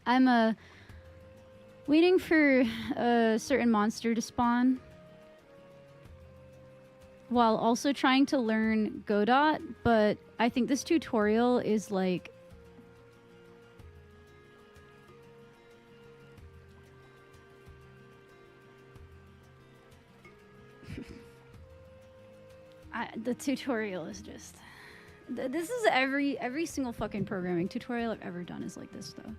I'm waiting for a certain monster to spawn while also trying to learn Godot, but I think this tutorial is like the tutorial is just this is every single fucking programming tutorial I've ever done is like this though.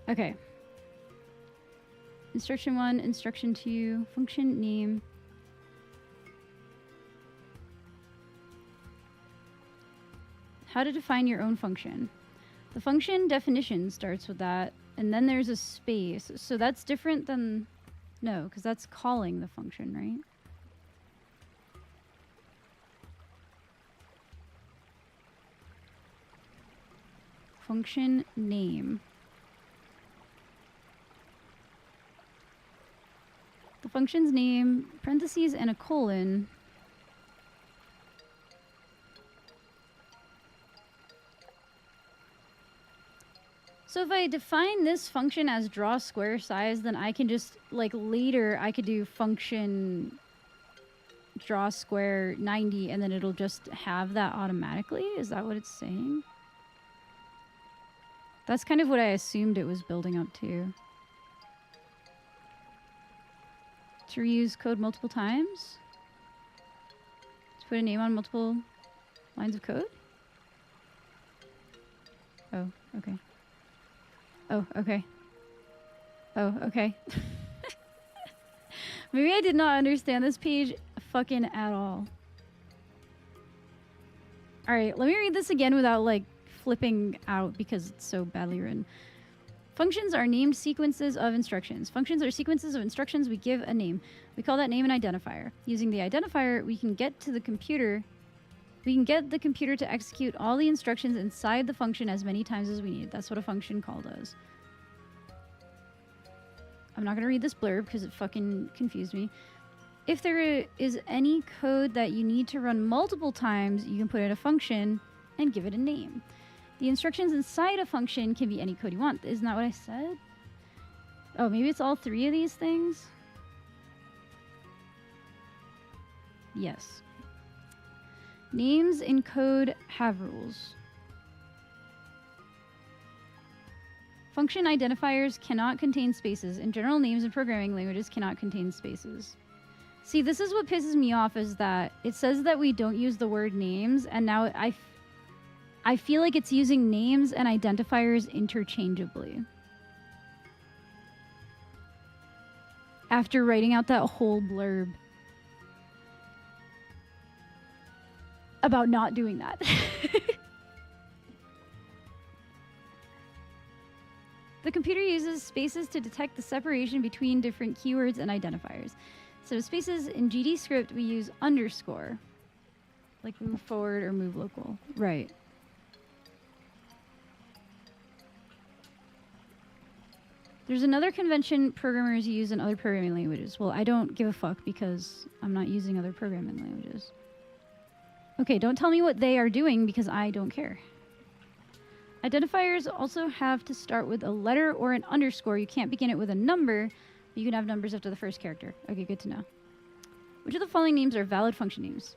Okay. Instruction 1, instruction 2, function name. How to define your own function. The function definition starts with that, and then there's a space. So that's different than, no, because that's calling the function, right? Function name. The function's name, parentheses, and a colon. So if I define this function as draw square size, then I can just, like later, I could do function draw square 90, and then it'll just have that automatically? Is that what it's saying? That's kind of what I assumed it was building up to. To reuse code multiple times? To put a name on multiple lines of code? Oh, okay. Oh, okay. Oh, okay. Maybe I did not understand this page fucking at all. Alright, let me read this again without, like, flipping out because it's so badly written. Functions are named sequences of instructions. Functions are sequences of instructions we give a name. We call that name an identifier. Using the identifier, we can get the computer to execute all the instructions inside the function as many times as we need. That's what a function call does. I'm not going to read this blurb because it fucking confused me. If there is any code that you need to run multiple times, you can put in a function and give it a name. The instructions inside a function can be any code you want. Isn't that what I said? Oh, maybe it's all three of these things? Yes. Names in code have rules. Function identifiers cannot contain spaces. In general, names in programming languages cannot contain spaces. See, this is what pisses me off, is that it says that we don't use the word names, and now I feel like it's using names and identifiers interchangeably. After writing out that whole blurb about not doing that. The computer uses spaces to detect the separation between different keywords and identifiers. So spaces in GD script, we use underscore. Like move forward or move local. Right. There's another convention programmers use in other programming languages. Well, I don't give a fuck because I'm not using other programming languages. Okay, don't tell me what they are doing because I don't care. Identifiers also have to start with a letter or an underscore. You can't begin it with a number. You can have numbers after the first character. Okay, good to know. Which of the following names are valid function names?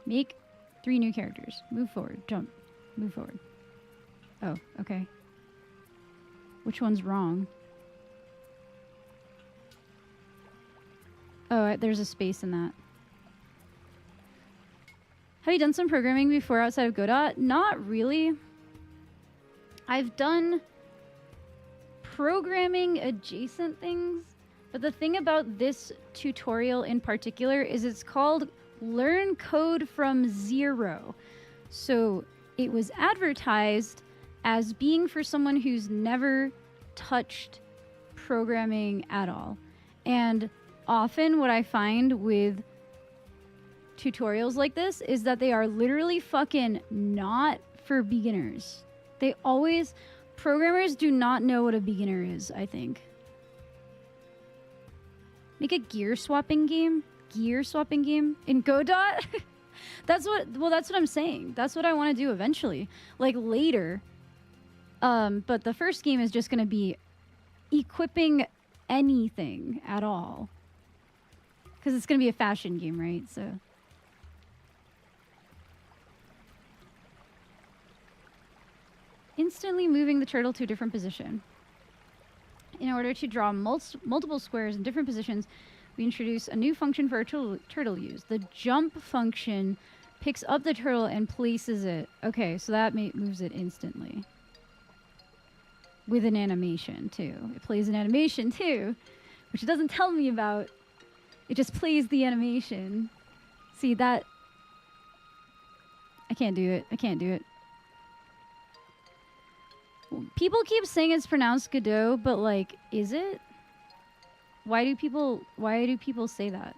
Make 3 new characters. Move forward. Jump. Move forward. Oh, okay. Which one's wrong? Oh, there's a space in that. Have you done some programming before outside of Godot? Not really. I've done programming adjacent things, but the thing about this tutorial in particular is it's called Learn Code from Zero. So it was advertised as being for someone who's never touched programming at all. And often what I find with tutorials like this is that they are literally fucking not for beginners. They always... Programmers do not know what a beginner is, I think. Make a gear swapping game? Gear swapping game? In Godot? That's what I'm saying. That's what I want to do eventually. Like, later. But the first game is just going to be equipping anything at all. Because it's going to be a fashion game, right? So... Instantly moving the turtle to a different position. In order to draw multiple squares in different positions, we introduce a new function for our turtle use. The jump function picks up the turtle and places it. Okay, so that moves it instantly. With an animation, too. It plays an animation, too, which it doesn't tell me about. It just plays the animation. See, that... I can't do it. I can't do it. People keep saying it's pronounced godot, but like, is it? Why do people say that?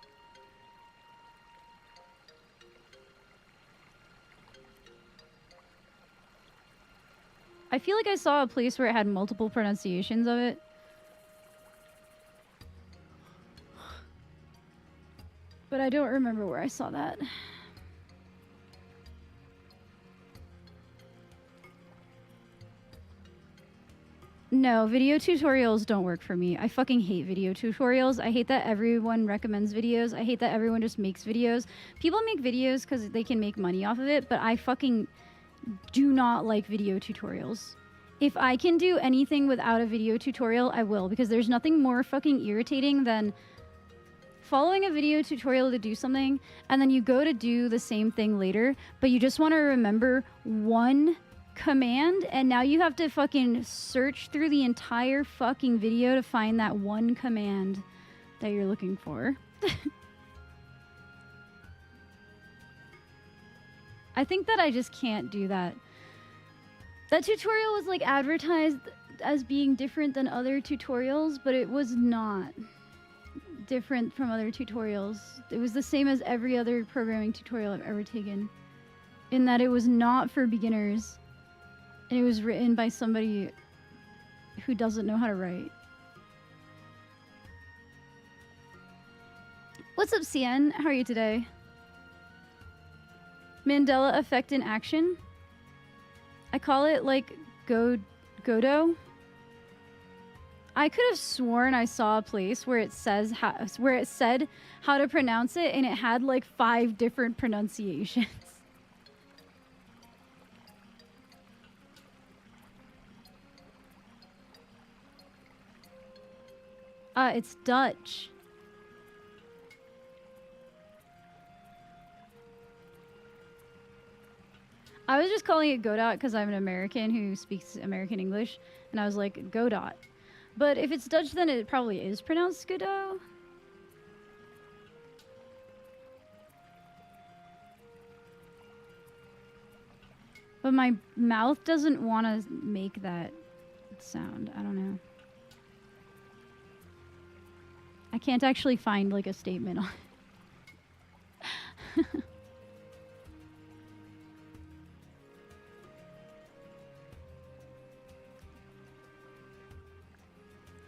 I feel like I saw a place where it had multiple pronunciations of it. But I don't remember where I saw that. No, video tutorials don't work for me. I fucking hate video tutorials. I hate that everyone recommends videos. I hate that everyone just makes videos. People make videos because they can make money off of it, but I fucking do not like video tutorials. If I can do anything without a video tutorial, I will, because there's nothing more fucking irritating than following a video tutorial to do something, and then you go to do the same thing later, but you just want to remember one command, and now you have to fucking search through the entire fucking video to find that one command that you're looking for. I think that I just can't do that. That tutorial was like advertised as being different than other tutorials, but it was not different from other tutorials. It was the same as every other programming tutorial I've ever taken, in that it was not for beginners. And it was written by somebody who doesn't know how to write. What's up, CN? How are you today? Mandela effect in action? I call it like Godot. I could have sworn I saw a place where it says where it said how to pronounce it, and it had like 5 different pronunciations. It's Dutch. I was just calling it Godot because I'm an American who speaks American English, and I was like, Godot. But if it's Dutch, then it probably is pronounced Godot. But my mouth doesn't want to make that sound. I don't know. I can't actually find like a statement on it.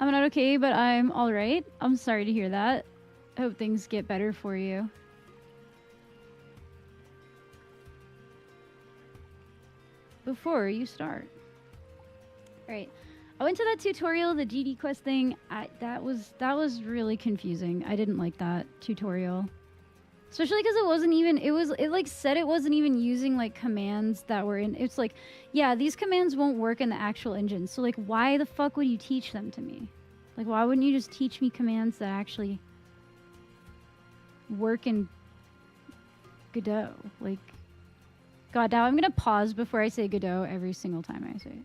I'm not okay, but I'm alright. I'm sorry to hear that. I hope things get better for you. Before you start. Alright. I went to that tutorial, the GD Quest thing. That was really confusing. I didn't like that tutorial. Especially because it wasn't even, it like said it wasn't even using like commands that were in, it's like, yeah, these commands won't work in the actual engine. So like, why the fuck would you teach them to me? Like, why wouldn't you just teach me commands that actually work in Godot? Like, God, now I'm gonna pause before I say Godot every single time I say it.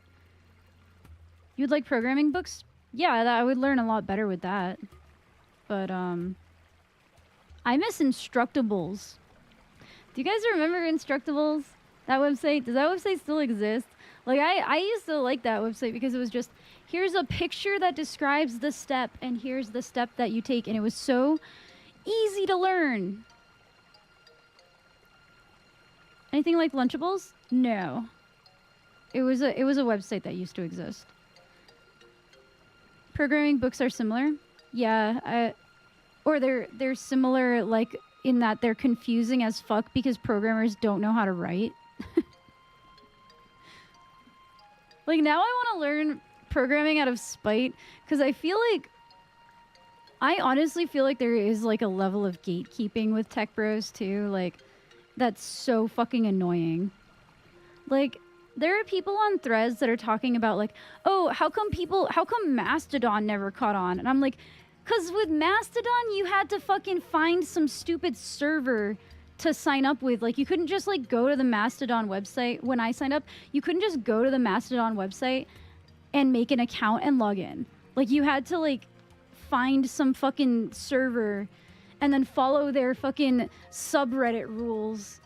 You'd like programming books? Yeah, I would learn a lot better with that. But, I miss Instructables. Do you guys remember Instructables? That website? Does that website still exist? Like, I used to like that website because it was just, here's a picture that describes the step, and here's the step that you take, and it was so easy to learn. Anything like Lunchables? No. It was a website that used to exist. Programming books are similar. Yeah, or they're similar like in that they're confusing as fuck because programmers don't know how to write. Like now I want to learn programming out of spite because I honestly feel like there is like a level of gatekeeping with tech bros too. Like that's so fucking annoying. Like there are people on threads that are talking about like, oh, how come Mastodon never caught on? And I'm like, because with Mastodon, you had to fucking find some stupid server to sign up with. Like, you couldn't just, like, go to the Mastodon website. When I signed up, you couldn't just go to the Mastodon website and make an account and log in. Like, you had to, like, find some fucking server and then follow their fucking subreddit rules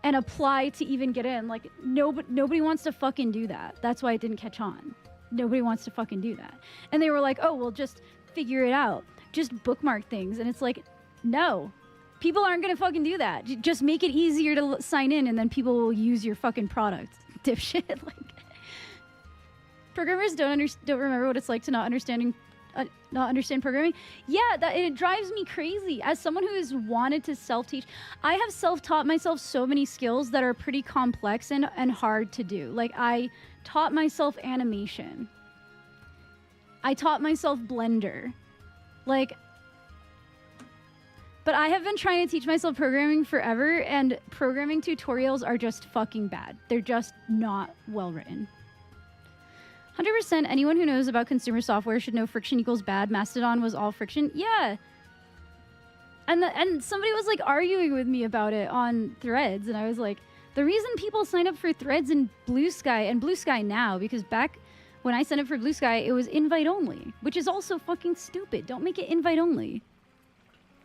and apply to even get in. Like, nobody wants to fucking do that. That's why it didn't catch on. Nobody wants to fucking do that. And they were like, oh, well, just figure it out. Just bookmark things. And it's like, no. People aren't gonna fucking do that. Just make it easier to sign in and then people will use your fucking product. Dipshit. Like, programmers don't remember what it's like to not understand programming. Yeah, it drives me crazy. As someone who has wanted to self-teach, I have self-taught myself so many skills that are pretty complex and hard to do. Like, I taught myself animation. I taught myself Blender. Like, but I have been trying to teach myself programming forever, and programming tutorials are just fucking bad. They're just not well written. 100% anyone who knows about consumer software should know friction equals bad. Mastodon was all friction. Yeah. And somebody was like arguing with me about it on Threads, and I was like, the reason people sign up for Threads in Blue Sky, and Blue Sky now, because back when I signed up for Blue Sky, it was invite only, which is also fucking stupid. Don't make it invite only.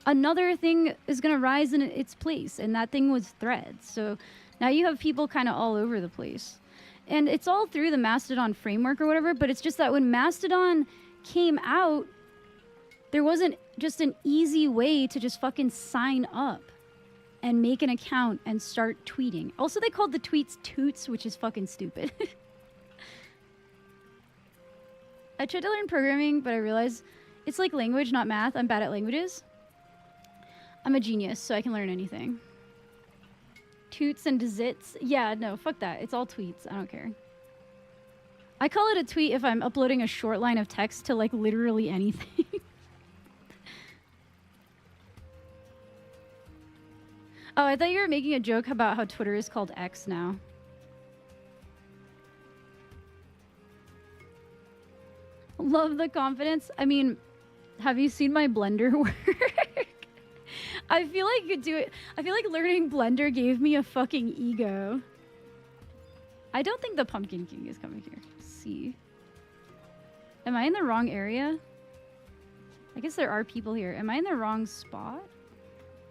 Another thing is going to rise in its place, and that thing was Threads. So now you have people kind of all over the place. And it's all through the Mastodon framework or whatever, but it's just that when Mastodon came out, there wasn't just an easy way to just fucking sign up and make an account and start tweeting. Also, they called the tweets toots, which is fucking stupid. I tried to learn programming, but I realized it's like language, not math. I'm bad at languages. I'm a genius, so I can learn anything. Toots and zits. Yeah, no, fuck that. It's all tweets. I don't care. I call it a tweet if I'm uploading a short line of text to, like, literally anything. Oh, I thought you were making a joke about how Twitter is called X now. Love the confidence. I mean, have you seen my Blender work? I feel like you do it. I feel like learning Blender gave me a fucking ego. I don't think the Pumpkin King is coming here. Let's see. Am I in the wrong area? I guess there are people here. Am I in the wrong spot?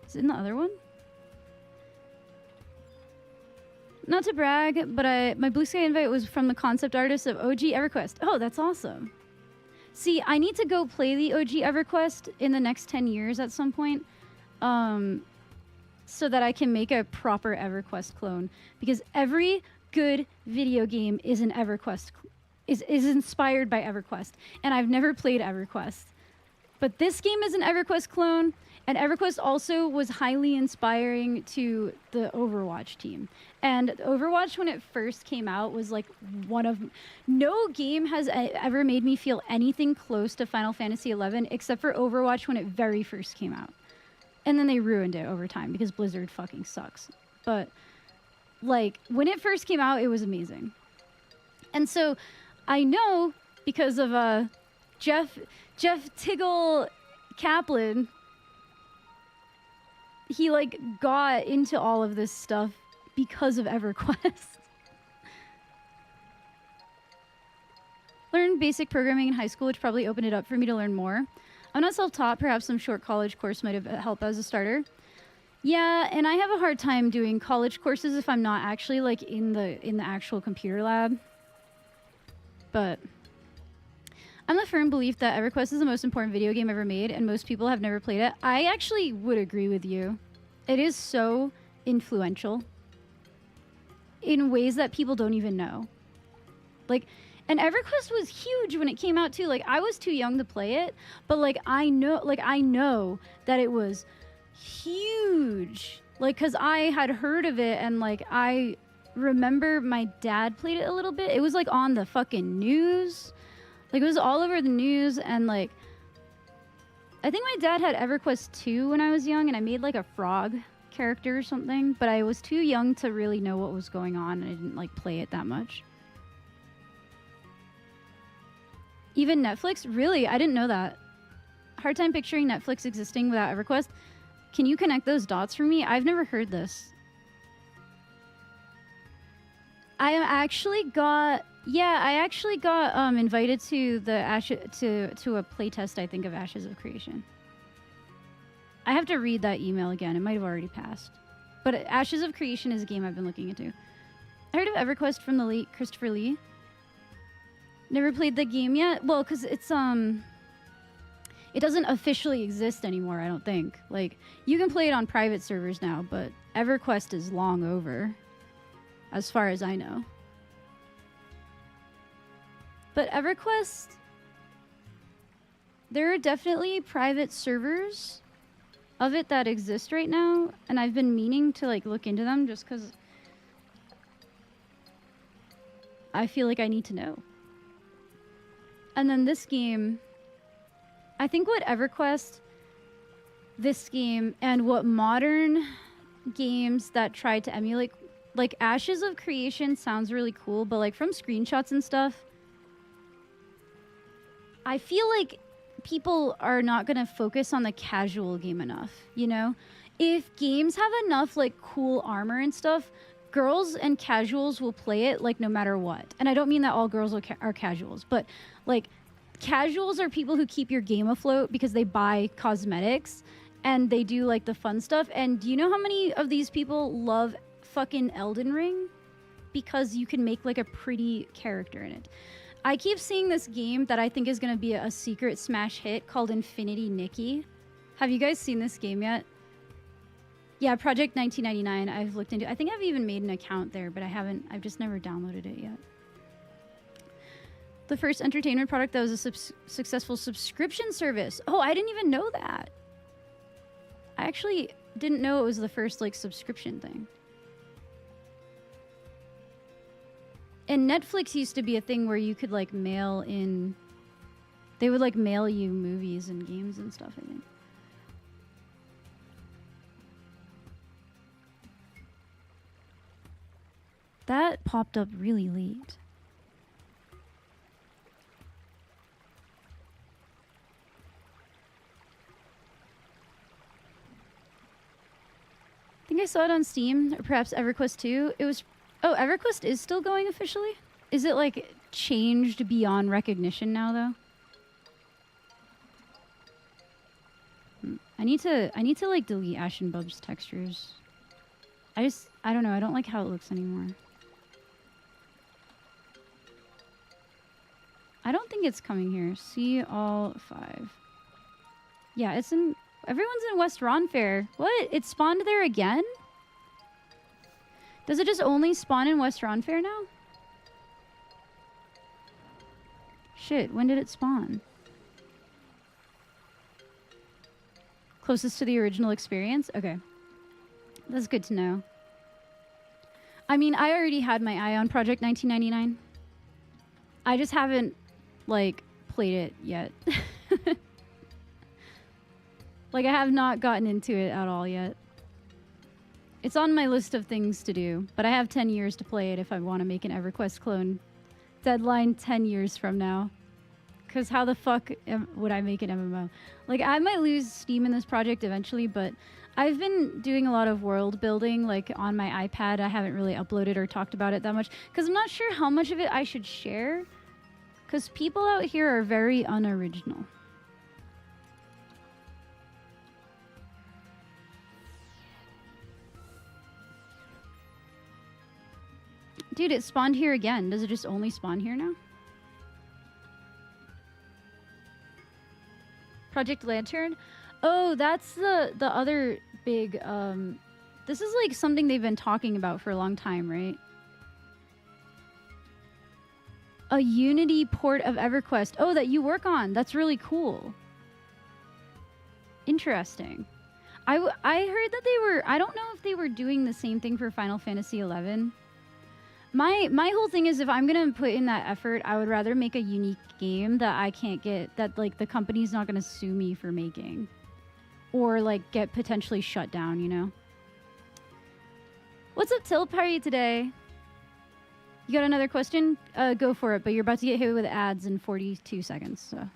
Is it in the other one? Not to brag, but my Blue Sky invite was from the concept artist of OG EverQuest. Oh, that's awesome. See, I need to go play the OG EverQuest in the next 10 years at some point. So that I can make a proper EverQuest clone. Because every good video game is an EverQuest, is inspired by EverQuest. And I've never played EverQuest. But this game is an EverQuest clone, and EverQuest also was highly inspiring to the Overwatch team. And Overwatch, when it first came out, was like no game has ever made me feel anything close to Final Fantasy XI, except for Overwatch when it very first came out. And then they ruined it over time because Blizzard fucking sucks. But, like, when it first came out, it was amazing. And so, I know, because of Jeff Tiggle Kaplan, he, like, got into all of this stuff because of EverQuest. Learned basic programming in high school, which probably opened it up for me to learn more. I'm not self-taught. Perhaps some short college course might have helped as a starter. Yeah, and I have a hard time doing college courses if I'm not actually, like, in the actual computer lab. But I'm the firm belief that EverQuest is the most important video game ever made, and most people have never played it. I actually would agree with you. It is so influential in ways that people don't even know. Like, and EverQuest was huge when it came out too. Like, I was too young to play it, but like I know that it was huge. Like, cause I had heard of it, and like I remember my dad played it a little bit. It was like on the fucking news. Like, it was all over the news, and like I think my dad had EverQuest 2 when I was young, and I made like a frog character or something, but I was too young to really know what was going on, and I didn't like play it that much. Even Netflix? Really? I didn't know that. Hard time picturing Netflix existing without EverQuest. Can you connect those dots for me? I've never heard this. I actually got invited to the to a playtest, I think, of Ashes of Creation. I have to read that email again. It might have already passed. But Ashes of Creation is a game I've been looking into. I heard of EverQuest from the late Christopher Lee. Never played the game yet. Well, because it's it doesn't officially exist anymore, I don't think. Like, you can play it on private servers now, but EverQuest is long over, as far as I know. But EverQuest, there are definitely private servers of it that exist right now, and I've been meaning to like look into them just because I feel like I need to know. And then this game, I think what EverQuest, this game, and what modern games that try to emulate, like Ashes of Creation sounds really cool, but like from screenshots and stuff, I feel like people are not going to focus on the casual game enough, you know? If games have enough like cool armor and stuff, girls and casuals will play it like no matter what. And I don't mean that all girls are casuals, but like casuals are people who keep your game afloat because they buy cosmetics and they do like the fun stuff. And do you know how many of these people love fucking Elden Ring? Because you can make like a pretty character in it. I keep seeing this game that I think is going to be a secret smash hit called Infinity Nikki. Have you guys seen this game yet? Yeah, Project 1999. I've looked into. I think I've even made an account there, but I've just never downloaded it yet. The first entertainment product that was a successful subscription service. Oh, I didn't even know that. I actually didn't know it was the first like subscription thing. And Netflix used to be a thing where you could like mail in. They would like mail you movies and games and stuff, I think. That popped up really late. I think I saw it on Steam, or perhaps EverQuest 2. It was... Oh, EverQuest is still going officially? Is it, like, changed beyond recognition now, though? I need to, like, delete Ashen Bub's textures. I don't know. I don't like how it looks anymore. I don't think it's coming here. See all 5. Yeah, it's in... Everyone's in West Ronfair. What? It spawned there again? Does it just only spawn in West Ronfair now? Shit, when did it spawn? Closest to the original experience? Okay. That's good to know. I mean, I already had my eye on Project 1999. I just haven't, like, played it yet. Like, I have not gotten into it at all yet. It's on my list of things to do, but I have 10 years to play it if I want to make an EverQuest clone. Deadline 10 years from now. Because how the fuck would I make an MMO? Like, I might lose steam in this project eventually, but I've been doing a lot of world building, like, on my iPad. I haven't really uploaded or talked about it that much, because I'm not sure how much of it I should share, because people out here are very unoriginal. Dude, it spawned here again. Does it just only spawn here now? Project Lantern? Oh, that's the other big, this is like something they've been talking about for a long time, right? A Unity port of EverQuest. Oh, that you work on. That's really cool. Interesting. I heard that they were... I don't know if they were doing the same thing for Final Fantasy XI. My whole thing is if I'm going to put in that effort, I would rather make a unique game that I can't get... That, like, the company's not going to sue me for making. Or, like, get potentially shut down, you know? What's up, Tilp? How are you today? You got another question? Go for it, but you're about to get hit with ads in 42 seconds, so...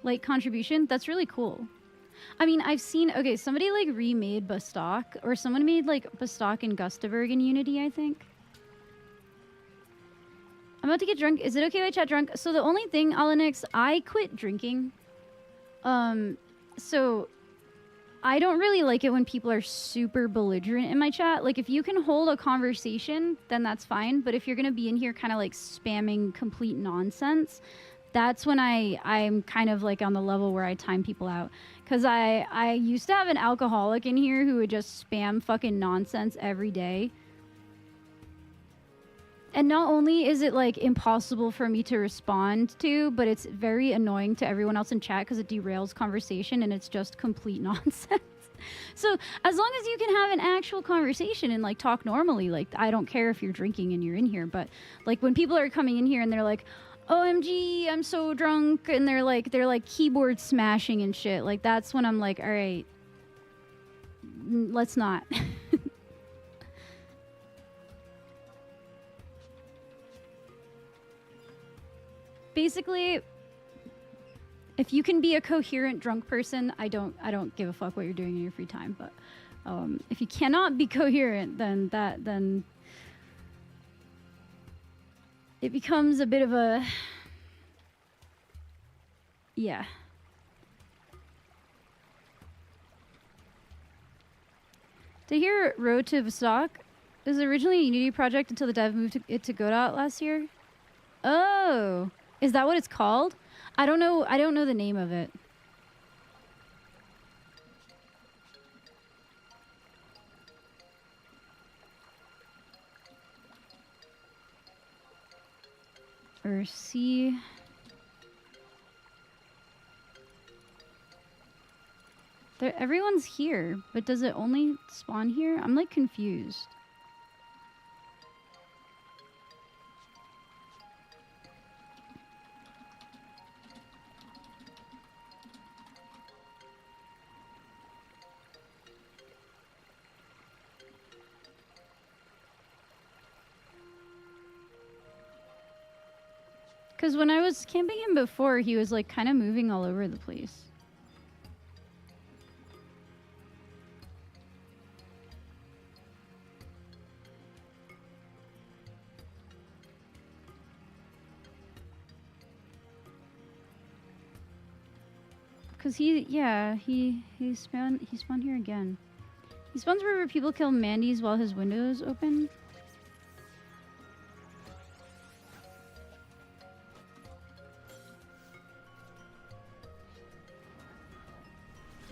Like, contribution? That's really cool. I mean, I've seen... Okay, somebody, like, remade Bastok, or someone made, like, Bastok and Gustavberg in Unity, I think. I'm about to get drunk. Is it okay if I chat drunk? So the only thing, Alanix, I quit drinking. So I don't really like it when people are super belligerent in my chat. Like, if you can hold a conversation, then that's fine. But if you're going to be in here kind of, like, spamming complete nonsense... That's when I'm kind of like on the level where I time people out. Because I used to have an alcoholic in here who would just spam fucking nonsense every day. And not only is it like impossible for me to respond to, but it's very annoying to everyone else in chat because it derails conversation and it's just complete nonsense. So as long as you can have an actual conversation and like talk normally, like I don't care if you're drinking and you're in here, but like when people are coming in here and they're like, OMG, I'm so drunk, and they're like keyboard smashing and shit. Like that's when I'm like, all right, let's not. Basically, if you can be a coherent drunk person, I don't give a fuck what you're doing in your free time. But if you cannot be coherent, then it becomes a bit of a... Yeah. To hear Road to Vostok was originally a Unity project until the dev moved it to godot last year. Oh, is that what it's called? I don't know the name of it. Or C. Everyone's here, but does it only spawn here? I'm like confused. Because when I was camping him before, he was like kind of moving all over the place. Because he spawned here again. He spawns wherever people kill Mandy's while his window is open.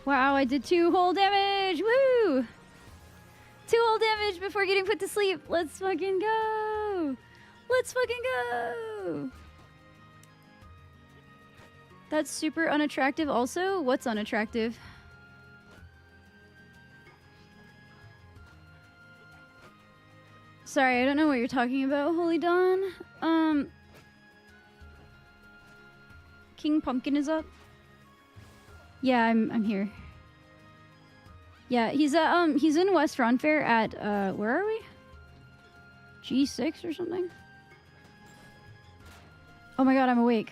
Wow, I did 2 whole damage! Woo! 2 whole damage before getting put to sleep. Let's fucking go! Let's fucking go! That's super unattractive also? What's unattractive? Sorry, I don't know what you're talking about, Holy Dawn. King Pumpkin is up. Yeah, I'm here. Yeah, he's in West Ronfair at where are we? G6 or something? Oh my god, I'm awake.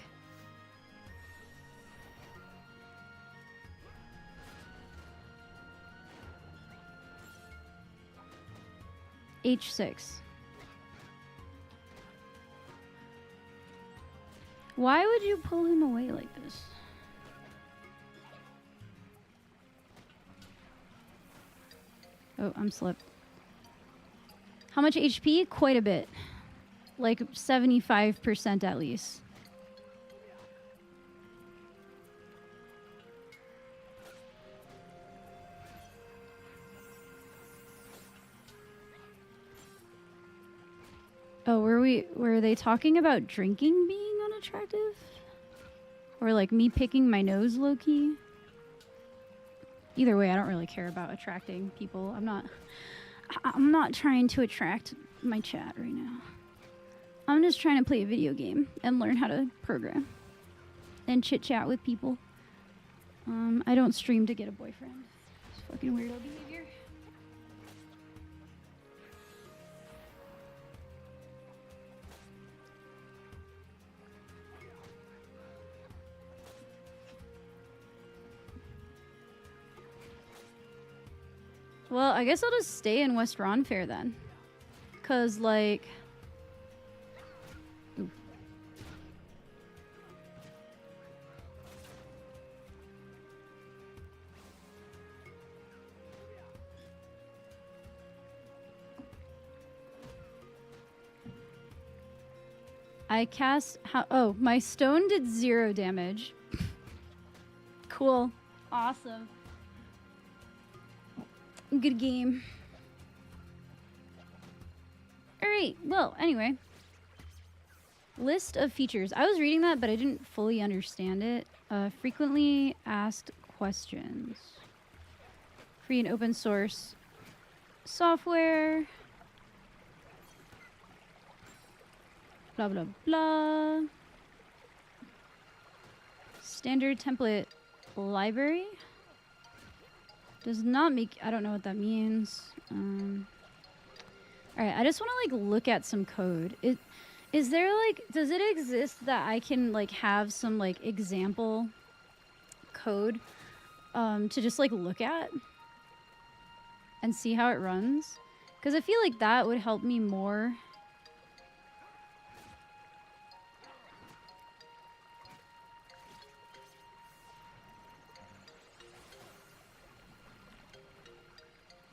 H6. Why would you pull him away like this? Oh, I'm slipped. How much HP? Quite a bit. Like 75% at least. Oh, were they talking about drinking being unattractive? Or like me picking my nose low key? Either way, I don't really care about attracting people. I'm not trying to attract my chat right now. I'm just trying to play a video game and learn how to program and chit chat with people. I don't stream to get a boyfriend. It's fucking weirdo behavior. Well, I guess I'll just stay in West Ron Fair then. Cause like... Ooh. I cast... Oh, my stone did 0 damage. Cool. Awesome. Good game. Alright, well, anyway. List of features. I was reading that, but I didn't fully understand it. Frequently asked questions. Free and open source software. Blah, blah, blah. Standard template library. Does not make... I don't know what that means. Alright, I just want to, like, look at some code. Is there, like... Does it exist that I can, like, have some, like, example code to just, like, look at? And see how it runs? Because I feel like that would help me more.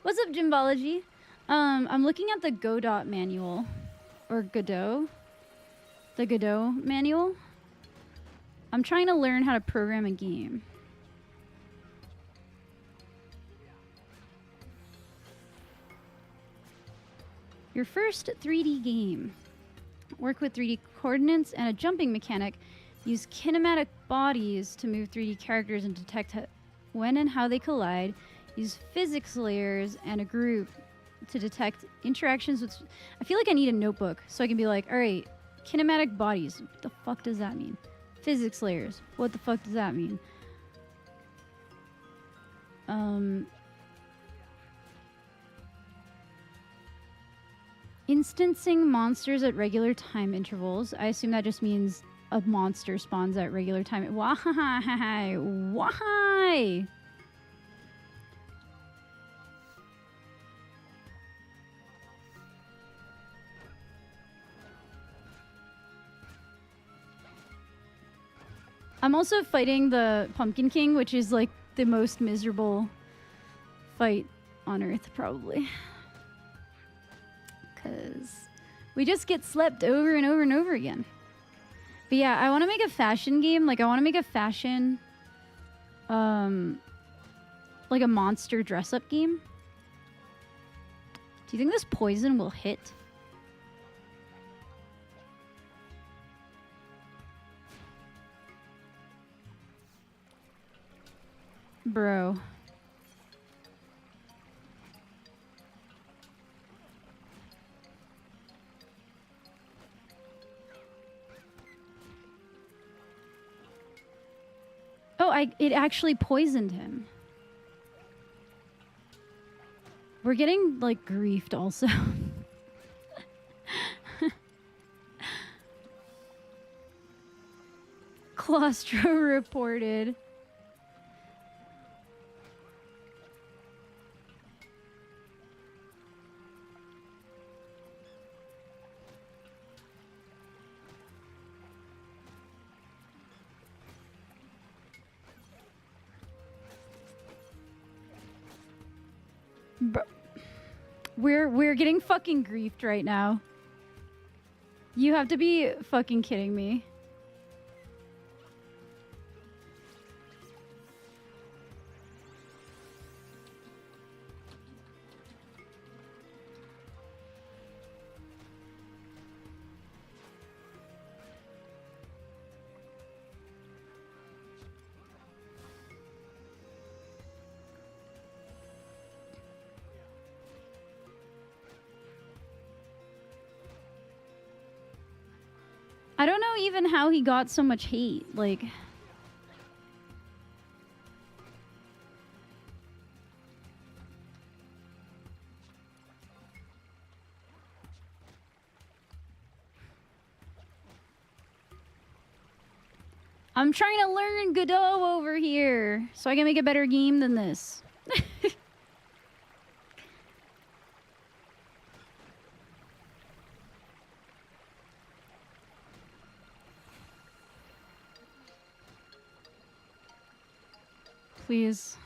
What's up, Gymbology? I'm looking at the godot manual. Or godot. The godot manual. I'm trying to learn how to program a game. Your first 3D game. Work with 3D coordinates and a jumping mechanic. Use kinematic bodies to move 3D characters and detect when and how they collide. Use physics layers and a group to detect interactions with... I feel like I need a notebook so I can be like, all right, kinematic bodies. What the fuck does that mean? Physics layers. What the fuck does that mean? Instancing monsters at regular time intervals. I assume that just means a monster spawns at regular time. Why? Why? I'm also fighting the Pumpkin King, which is like the most miserable fight on Earth, probably. Because we just get slept over and over and over again. But yeah, I want to make a fashion game. Like, I want to make a fashion, like a monster dress-up game. Do you think this poison will hit? Bro. Oh, it actually poisoned him. We're getting, like, griefed also. Claustro reported. Bro, we're getting fucking griefed right now. You have to be fucking kidding me. I don't know even how he got so much hate. Like, I'm trying to learn Godot over here so I can make a better game than this. Please.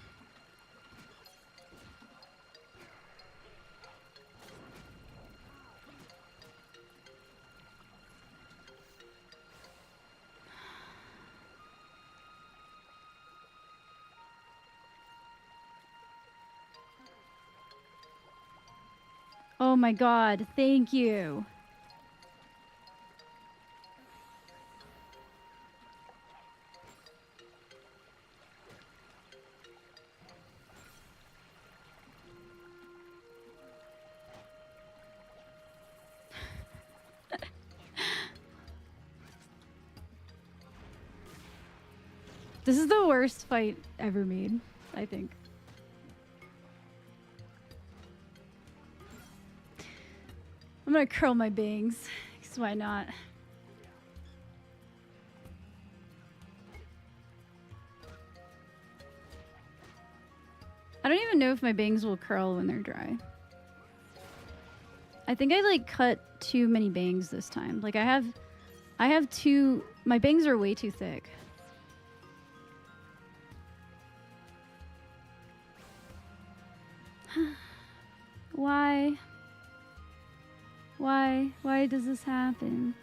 Oh my god, thank you. This is the worst fight ever made, I think. I'm gonna curl my bangs, because why not? I don't even know if my bangs will curl when they're dry. I think I like cut too many bangs this time. Like I have too, my bangs are way too thick. Why? Why? Why does this happen?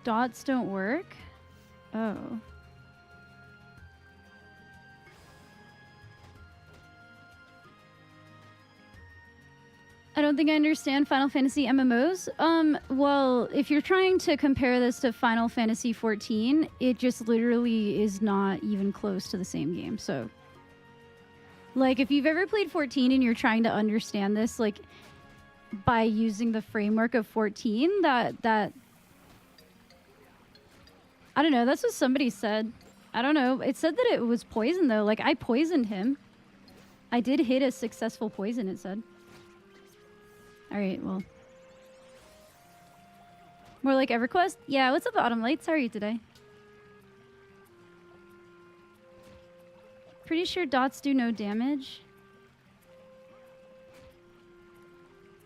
Dots don't work? Oh. I don't think I understand Final Fantasy MMOs. Well, if you're trying to compare this to Final Fantasy 14, it just literally is not even close to the same game. So, like, if you've ever played 14 and you're trying to understand this, like, by using the framework of 14, that I don't know, that's what somebody said. I don't know. It said that it was poison, though. Like, I poisoned him. I did hit a successful poison, it said. Alright, well. More like EverQuest? Yeah, what's up, Autumn Lights? How are you today? Pretty sure dots do no damage.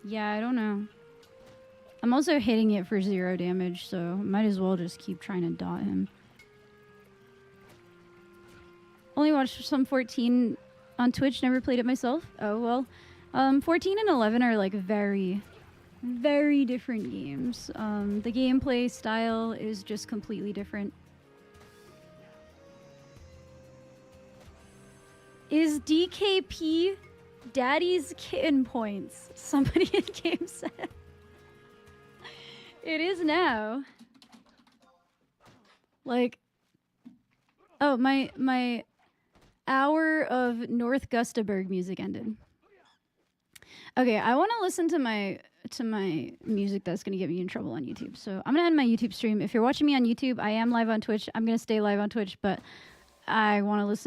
Yeah, I don't know. I'm also hitting it for 0 damage, so might as well just keep trying to dot him. Only watched some 14 on Twitch, never played it myself. Oh, well. 14 and 11 are like very, very different games. The gameplay style is just completely different. Is DKP Daddy's Kitten Points? Somebody in game said. It is now. Like, oh, my hour of North Gustaberg music ended. Okay, I want to listen to my music that's going to get me in trouble on YouTube. So I'm going to end my YouTube stream. If you're watching me on YouTube, I am live on Twitch. I'm going to stay live on Twitch, but I want to listen